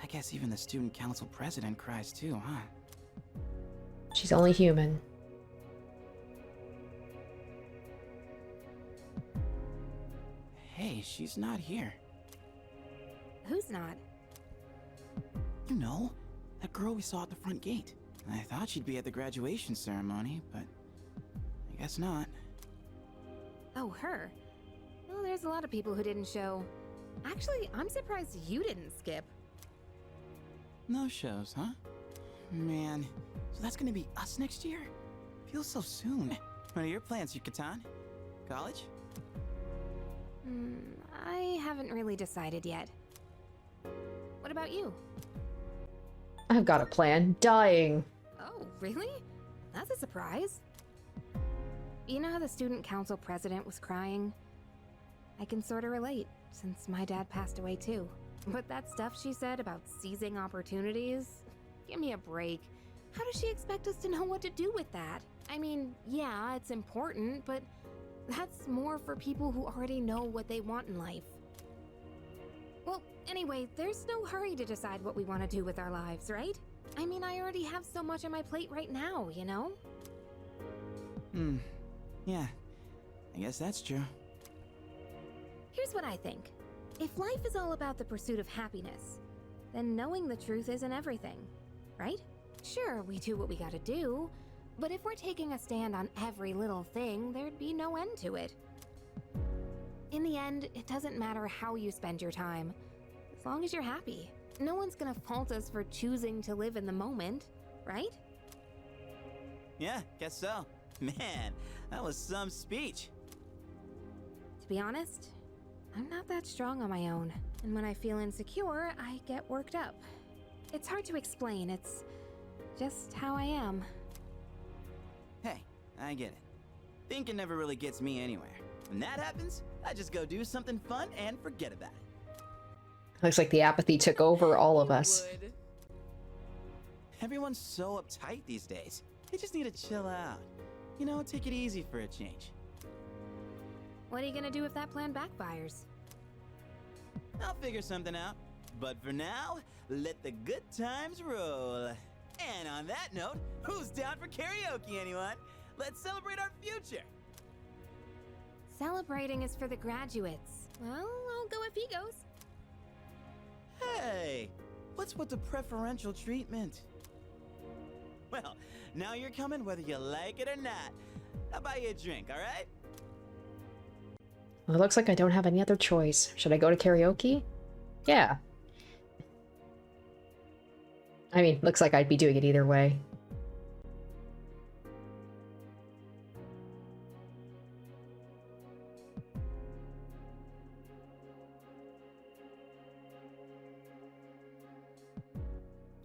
I guess even the student council president cries too, huh? She's only human. Hey, she's not here. Who's not? You know, that girl we saw at the front gate. I thought she'd be at the graduation ceremony, but I guess not. Oh, her. Well, there's a lot of people who didn't show. Actually, I'm surprised you didn't skip. No shows, huh? Man, so that's gonna be us next year? Feels so soon. What are your plans, Yucatan? College? I haven't really decided yet. What about you? I've got a plan. Dying. Oh, really? That's a surprise. You know how the student council president was crying? I can sort of relate, since my dad passed away too. But that stuff she said about seizing opportunities? Give me a break. How does she expect us to know what to do with that? I mean, yeah, it's important, but that's more for people who already know what they want in life. Well, anyway, there's no hurry to decide what we want to do with our lives, right? I mean, I already have so much on my plate right now, you know? Yeah, I guess that's true. Here's what I think. If life is all about the pursuit of happiness, then knowing the truth isn't everything, right? Sure, we do what we gotta do, but if we're taking a stand on every little thing, there'd be no end to it. In the end, it doesn't matter how you spend your time, as long as you're happy. No one's gonna fault us for choosing to live in the moment, right? Yeah, guess so. Man, that was some speech. To be honest, I'm not that strong on my own, and when I feel insecure, I get worked up. It's hard to explain, it's just how I am. Hey, I get it. Thinking never really gets me anywhere. When that happens, I just go do something fun and forget about it. Looks like the apathy took over all of us. Everyone's so uptight these days. They just need to chill out. You know, take it easy for a change. What are you gonna do if that plan backfires? I'll figure something out. But for now, let the good times roll. And on that note, who's down for karaoke, anyone? Let's celebrate our future. Celebrating is for the graduates. Well, I'll go if he goes. Hey, what's with the preferential treatment? Well, now you're coming whether you like it or not. I'll buy you a drink, all right? Well, it looks like I don't have any other choice. Should I go to karaoke? Yeah. I mean, looks like I'd be doing it either way.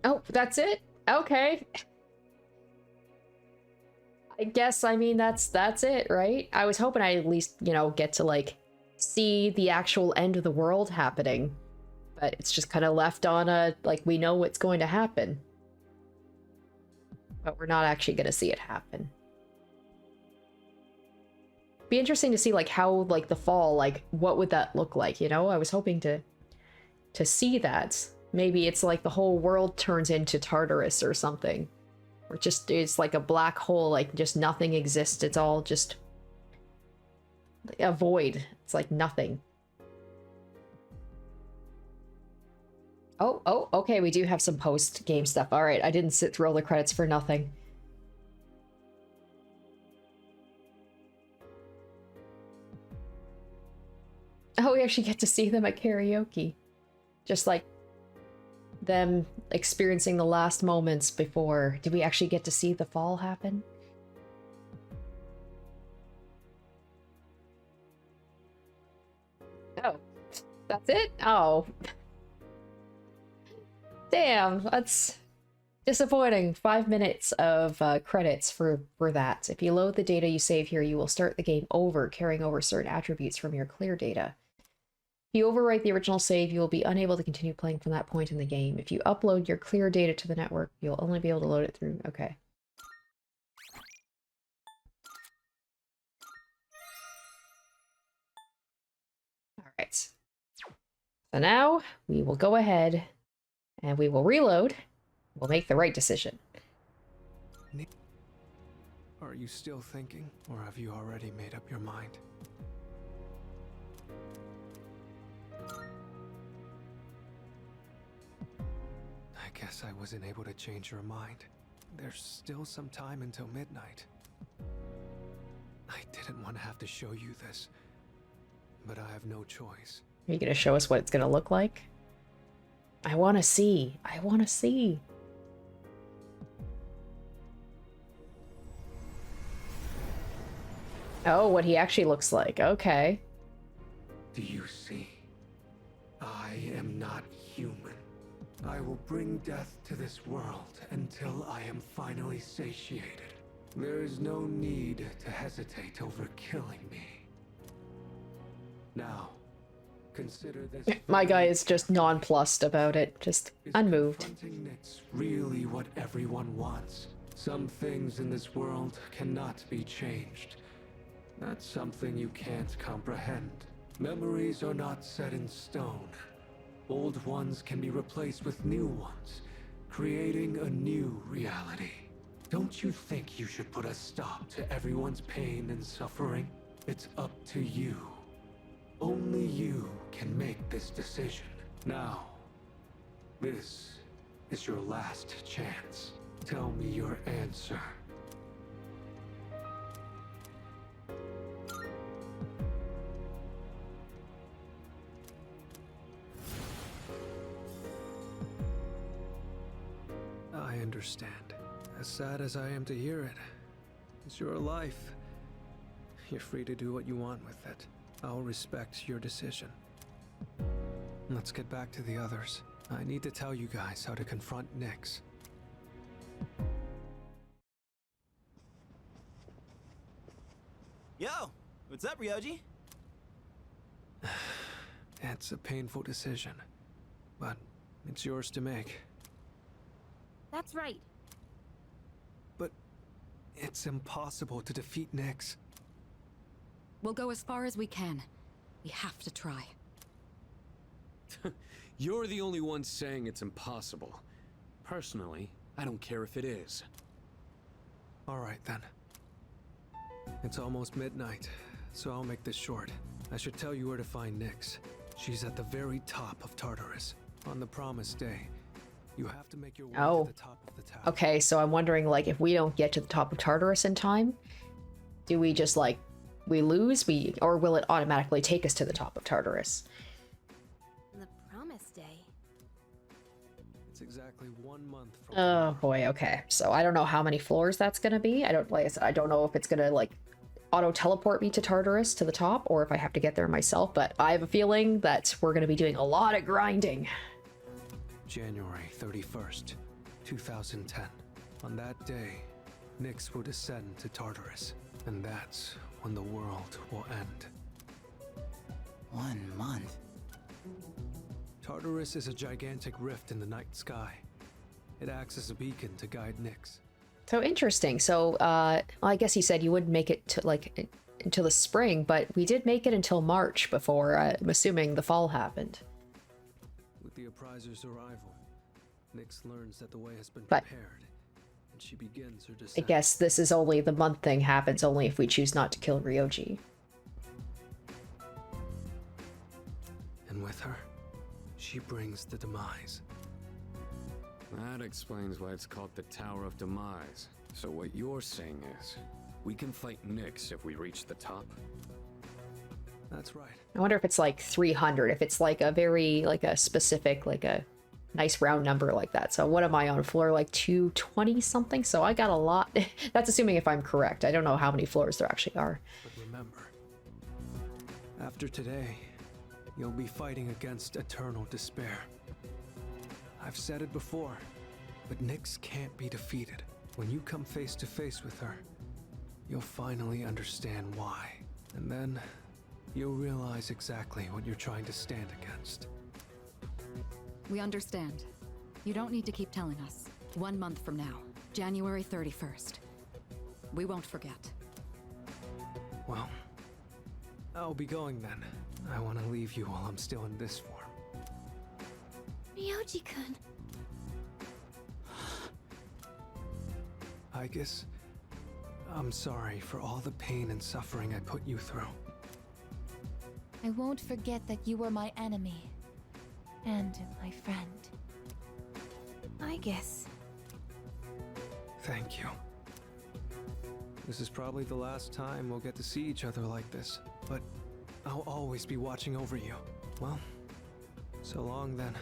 Oh, that's it? Okay. I guess, I mean, that's it, right? I was hoping I at least, you know, get to, like, see the actual end of the world happening. But it's just kind of left on a, like, we know what's going to happen. But we're not actually going to see it happen. Be interesting to see, like, how, like, the fall, like, what would that look like, you know? I was hoping to see that. Maybe it's like the whole world turns into Tartarus or something. Or just, it's like a black hole, like, just nothing exists. It's all just a void. It's like nothing. Oh, okay, we do have some post-game stuff. Alright, I didn't sit through all the credits for nothing. Oh, we actually get to see them at karaoke. Just like them experiencing the last moments before. Did we actually get to see the fall happen? Oh, that's it? Oh. Damn, that's disappointing. 5 minutes of credits for that. If you load the data you save here, you will start the game over, carrying over certain attributes from your clear data. If you overwrite the original save, you will be unable to continue playing from that point in the game. If you upload your clear data to the network, you'll only be able to load it through... Okay. Alright. So now, we will go ahead and we will reload. We'll make the right decision. Are you still thinking, or have you already made up your mind? I guess I wasn't able to change your mind. There's still some time until midnight. I didn't want to have to show you this, but I have no choice. Are you going to show us what it's going to look like? I want to see. I want to see. Oh, what he actually looks like. Okay. Do you see? I am not human. I will bring death to this world until I am finally satiated. There is no need to hesitate over killing me. Now, consider this. My guy is just nonplussed about it, just unmoved. Confronting Nick's really what everyone wants. Some things in this world cannot be changed. That's something you can't comprehend. Memories are not set in stone. Old ones can be replaced with new ones, creating a new reality. Don't you think you should put a stop to everyone's pain and suffering? It's up to you. Only you can make this decision. Now, this is your last chance. Tell me your answer. I understand. As sad as I am to hear it, it's your life. You're free to do what you want with it. I'll respect your decision. Let's get back to the others. I need to tell you guys how to confront Nyx. Yo, what's up, Ryoji? It's a painful decision. but it's yours to make. That's right. But it's impossible to defeat Nyx. We'll go as far as we can. We have to try. You're the only one saying it's impossible. Personally, I don't care if it is. All right, then. It's almost midnight, so I'll make this short. I should tell you where to find Nyx. She's at the very top of Tartarus. On the promised day, you have to make your way to the top of the tower. Okay, so I'm wondering, like, if we don't get to the top of Tartarus in time, do we just, like, we lose? Or will it automatically take us to the top of Tartarus? The promise day. It's exactly 1 month from Oh boy, okay. So I don't know how many floors that's gonna be. Like I said, I don't know if it's gonna, like, auto-teleport me to Tartarus to the top, or if I have to get there myself, but I have a feeling that we're gonna be doing a lot of grinding. January 31st, 2010. On that day, Nyx will descend to Tartarus, and that's when the world will end. 1 month? Tartarus is a gigantic rift in the night sky. It acts as a beacon to guide Nyx. So interesting. So, well, I guess you said you wouldn't make it to, like, until the spring, but we did make it until March before, I'm assuming the fall happened. With the appriser's arrival, Nyx learns that the way has been But- prepared, and she begins her I descent. guess this is only, the month thing happens only if we choose not to kill Ryoji. And with her, she brings the demise. That explains why it's called the Tower of Demise. So what you're saying is, we can fight Nyx if we reach the top? That's right. I wonder if it's like 300, if it's like a very, like a specific, like a nice round number like that. So what am I on, floor like 220 something? So I got a lot. That's assuming if I'm correct. I don't know how many floors there actually are. But remember, after today, you'll be fighting against eternal despair. I've said it before, but Nyx can't be defeated. When you come face to face with her, you'll finally understand why. And then, you'll realize exactly what you're trying to stand against. We understand. You don't need to keep telling us. 1 month from now, January 31st. We won't forget. Well, I'll be going then. I want to leave you while I'm still in this form. Ryoji-kun. Aigis, I'm sorry for all the pain and suffering I put you through. I won't forget that you were my enemy. And my friend. Aigis. Thank you. This is probably the last time we'll get to see each other like this, but I'll always be watching over you. Well, so long then.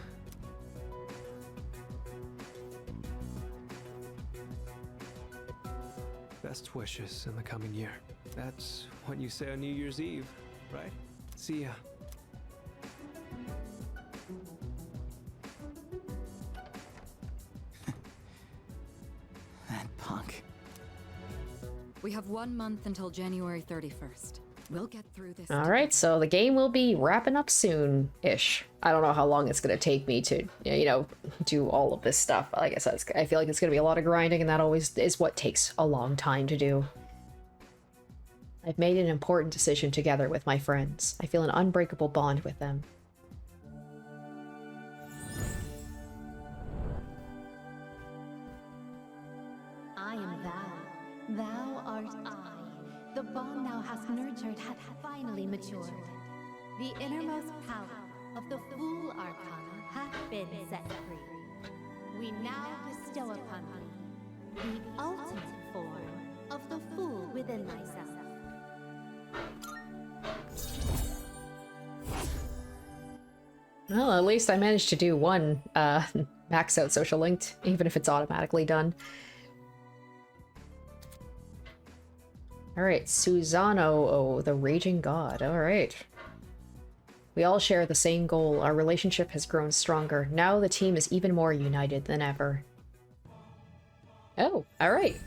Best wishes in the coming year. That's what you say on New Year's Eve, right? See ya. That punk. We have 1 month until January 31st. We'll get through this. All right, so the game will be wrapping up soon-ish. I don't know how long it's going to take me to, you know, do all of this stuff. Like I said, I feel like it's going to be a lot of grinding, and that always is what takes a long time to do. I've made an important decision together with my friends. I feel an unbreakable bond with them. I am thou. Thou art I. The bond thou hast nurtured hath finally matured. The innermost power of the Fool Arcana hath been set free. We now bestow upon thee the ultimate form of the Fool within thyself. Well, at least I managed to do one max out social linked, even if it's automatically done. Alright, Susano, oh, the Raging God. Alright. We all share the same goal. Our relationship has grown stronger. Now the team is even more united than ever. Oh, alright.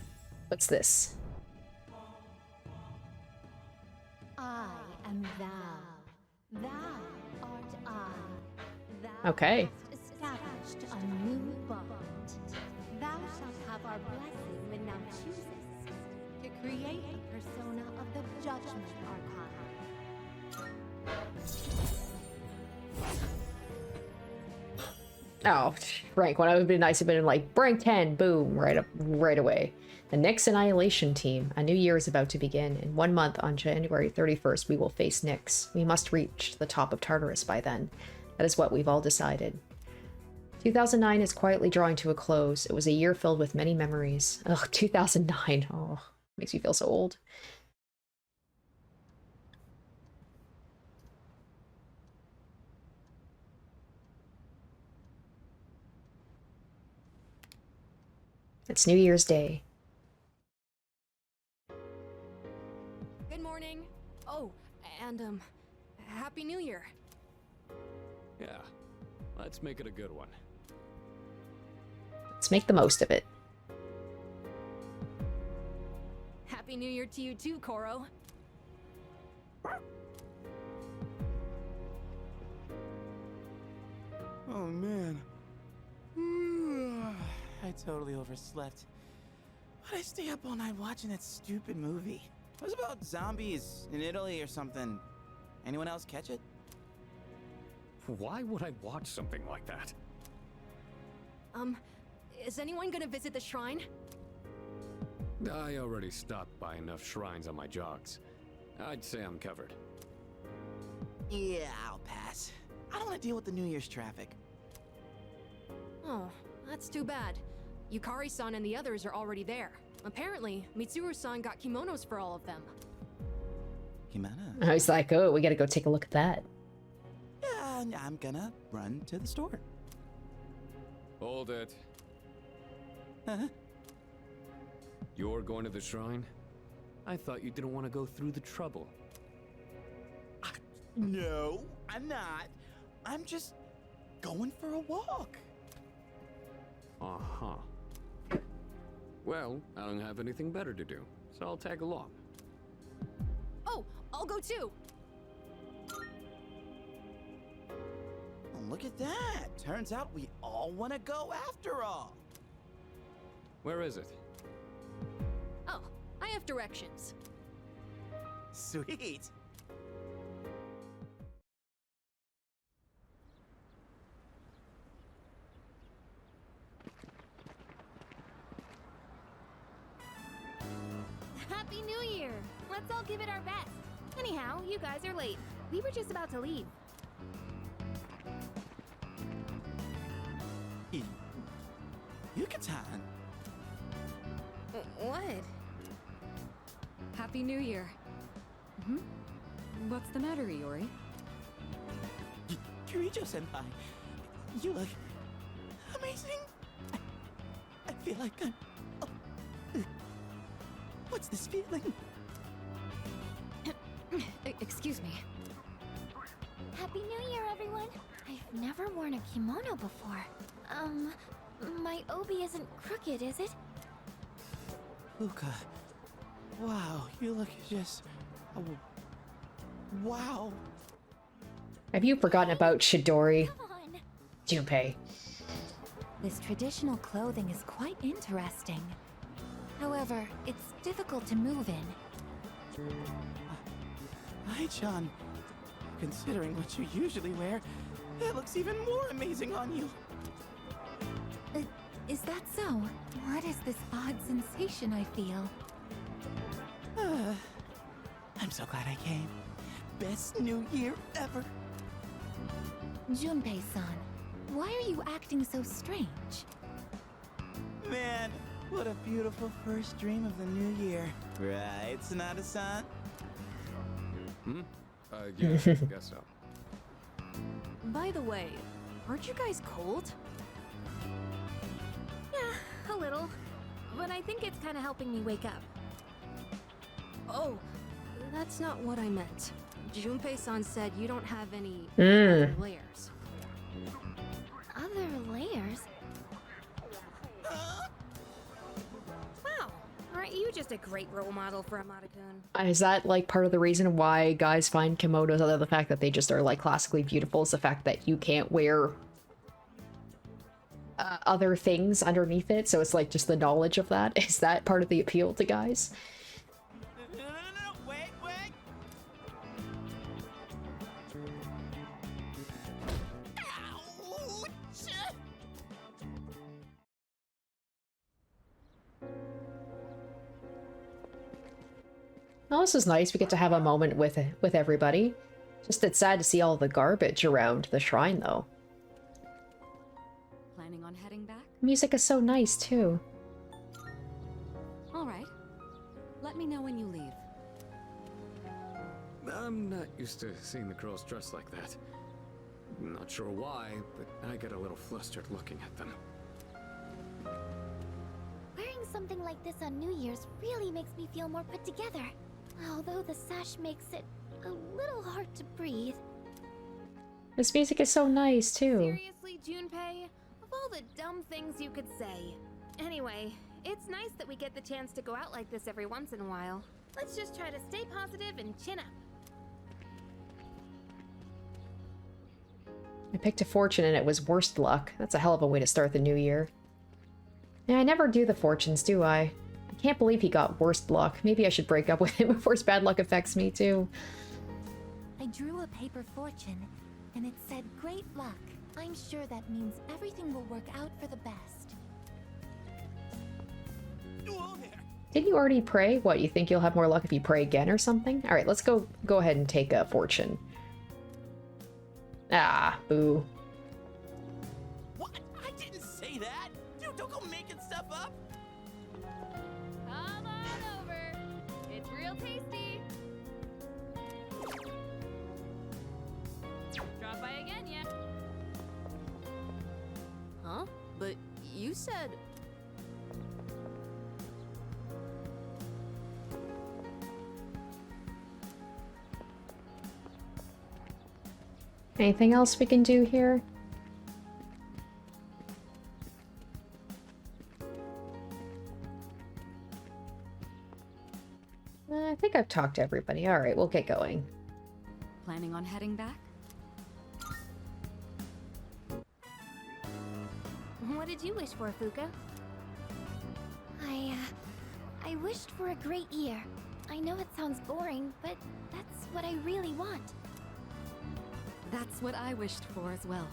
What's this? I am thou. Thou art I. Thou Okay. hast a new bond. Thou shalt have our blessing when thou choosest to create a persona of the Judgment Arcana. Oh, rank 1. I would have been nice if it had been like, rank 10, boom, right away. The Nyx Annihilation Team. A new year is about to begin. In 1 month, on January 31st, we will face Nyx. We must reach the top of Tartarus by then. That is what we've all decided. 2009 is quietly drawing to a close. It was a year filled with many memories. Ugh, 2009. Oh, makes me feel so old. It's New Year's Day. Good morning. Oh, and Happy New Year. Yeah, let's make it a good one. Let's make the most of it. Happy New Year to you too, Koro. Oh man. I totally overslept. Why'd I stay up all night watching that stupid movie? It was about zombies in Italy or something. Anyone else catch it? Why would I watch something like that? Is anyone gonna visit the shrine? I already stopped by enough shrines on my jogs. I'd say I'm covered. Yeah, I'll pass. I don't want to deal with the New Year's traffic. Oh, that's too bad. Yukari-san and the others are already there. Apparently, Mitsuru-san got kimonos for all of them. Kimonos? I was like, oh, we gotta go take a look at that. Yeah, I'm gonna run to the store. Hold it. Huh? You're going to the shrine? I thought you didn't want to go through the trouble. No, I'm not. I'm just going for a walk. Uh-huh. Well, I don't have anything better to do, so I'll tag along. Oh, I'll go too! Oh, look at that. Turns out we all want to go after all. Where is it? Oh, I have directions. Sweet. Happy New Year! Let's all give it our best. Anyhow, you guys are late. We were just about to leave. Yucatan. What? Happy New Year. What's the matter, Iori? Kirijo-senpai, you look amazing. I feel like I'm... Oh. What's this feeling? Excuse me. Happy New Year, everyone! I've never worn a kimono before. My obi isn't crooked, is it? Luca, wow, you look just... Oh, wow. Have you forgotten about Chidori? Come on! Junpei. This traditional clothing is quite interesting. However, it's difficult to move in. Ai-chan, considering what you usually wear, that looks even more amazing on you. Is that so? What is this odd sensation I feel? I'm so glad I came. Best New Year ever. Junpei-san, why are you acting so strange? Man, what a beautiful first dream of the new year. Right, Sonata-san? Yeah, I guess so. By the way, aren't you guys cold? Yeah, a little. But I think it's kind of helping me wake up. Oh, that's not what I meant. Junpei-san said you don't have any Mm. other layers. Other layers? Wow, aren't you just a great role model for Amada-kun? Is that like part of the reason why guys find kimonos, other than the fact that they just are like classically beautiful, is the fact that you can't wear other things underneath it, so it's like just the knowledge of that. Is that part of the appeal to guys? No, wait. Ouch! Oh, this is nice. We get to have a moment with everybody. Just it's sad to see all the garbage around the shrine, though. Planning on heading back? Music is so nice, too. All right. Let me know when you leave. I'm not used to seeing the girls dressed like that. Not sure why, but I get a little flustered looking at them. Wearing something like this on New Year's really makes me feel more put together. Although the sash makes it a little hard to breathe. This music is so nice, too. Seriously, Junpei? Of all the dumb things you could say. Anyway, it's nice that we get the chance to go out like this every once in a while. Let's just try to stay positive and chin up. I picked a fortune and it was worst luck. That's a hell of a way to start the new year. Yeah, I never do the fortunes, do I? I can't believe he got worst luck. Maybe I should break up with him before his bad luck affects me, too. I drew a paper fortune, and it said great luck. I'm sure that means everything will work out for the best. Didn't you already pray? What, you think you'll have more luck if you pray again or something? Alright, let's go ahead and take a fortune. Ah, boo. What? I didn't say that! Dude, don't go making stuff up! Come on over. It's real tasty. Drop by again, yeah? Huh? But you said... Anything else we can do here? I think I've talked to everybody. Alright, we'll get going. Planning on heading back? What did you wish for, Fuka? I wished for a great year. I know it sounds boring, but that's what I really want. That's what I wished for as well.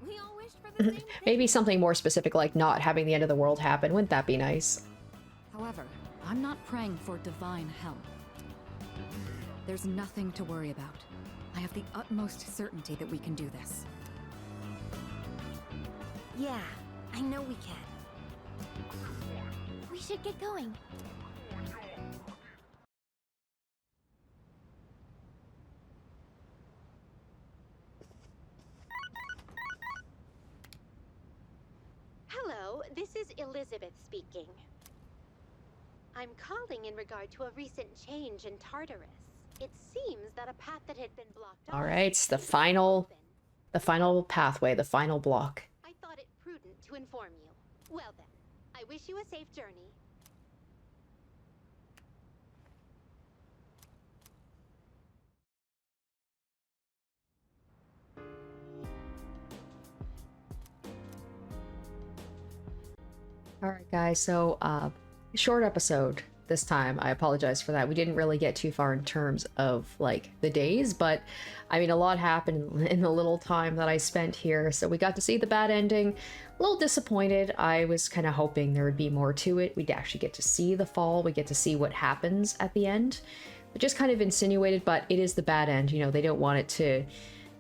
We all wished for the same thing. Maybe something more specific like not having the end of the world happen. Wouldn't that be nice? However, I'm not praying for divine help. There's nothing to worry about. I have the utmost certainty that we can do this. Yeah, I know we can. We should get going. Hello, this is Elizabeth speaking. I'm calling in regard to a recent change in Tartarus. It seems that a path that had been blocked off... Alright, it's the final pathway, the final block. I thought it prudent to inform you. Well then, I wish you a safe journey. Alright guys, so short episode this time. I apologize for that. We didn't really get too far in terms of like the days, but I mean a lot happened in the little time that I spent here. So we got to see the bad ending. A little disappointed. I was kind of hoping there would be more to it. We'd actually get to see the fall. We get to see what happens at the end. It just kind of insinuated, but it is the bad end. You know, they don't want it to,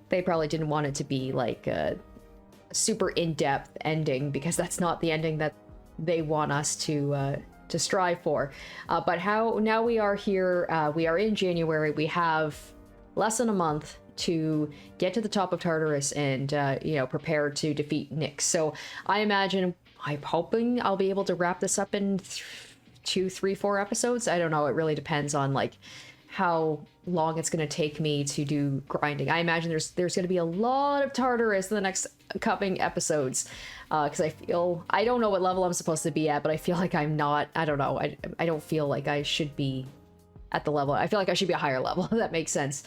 they probably didn't want it to be like a super in-depth ending, because that's not the ending that they want us to strive for. But how now we are here, we are in January, we have less than a month to get to the top of Tartarus and you know, prepare to defeat Nyx. So I imagine, I'm hoping I'll be able to wrap this up in 2, 3, 4 episodes. I don't know, it really depends on like how long it's going to take me to do grinding. I imagine there's going to be a lot of Tartarus in the next coming episodes, because I don't know what level I'm supposed to be at, but I feel like I'm not. I don't know. I don't feel like I should be at the level. I feel like I should be a higher level, if that makes sense.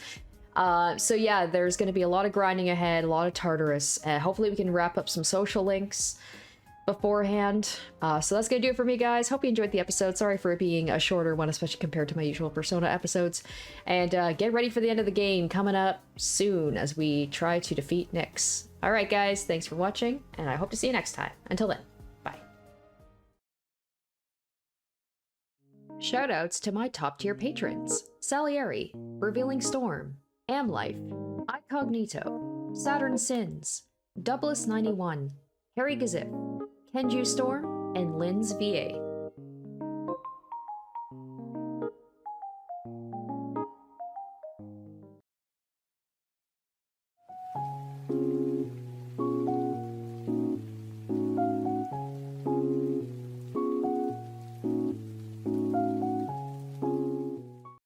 So yeah, there's going to be a lot of grinding ahead, a lot of Tartarus. Hopefully we can wrap up some social links beforehand. So that's gonna do it for me, guys. Hope you enjoyed the episode. Sorry for it being a shorter one, especially compared to my usual Persona episodes. And get ready for the end of the game coming up soon as we try to defeat Nyx. All right, guys, thanks for watching, and I hope to see you next time. Until then, bye. Shoutouts to my top tier patrons: Salieri, Revealing Storm, Amlife, Incognito, Saturn Sins, Doublest91, Harry Gazip, Kenju Storm, and Lynn's VA.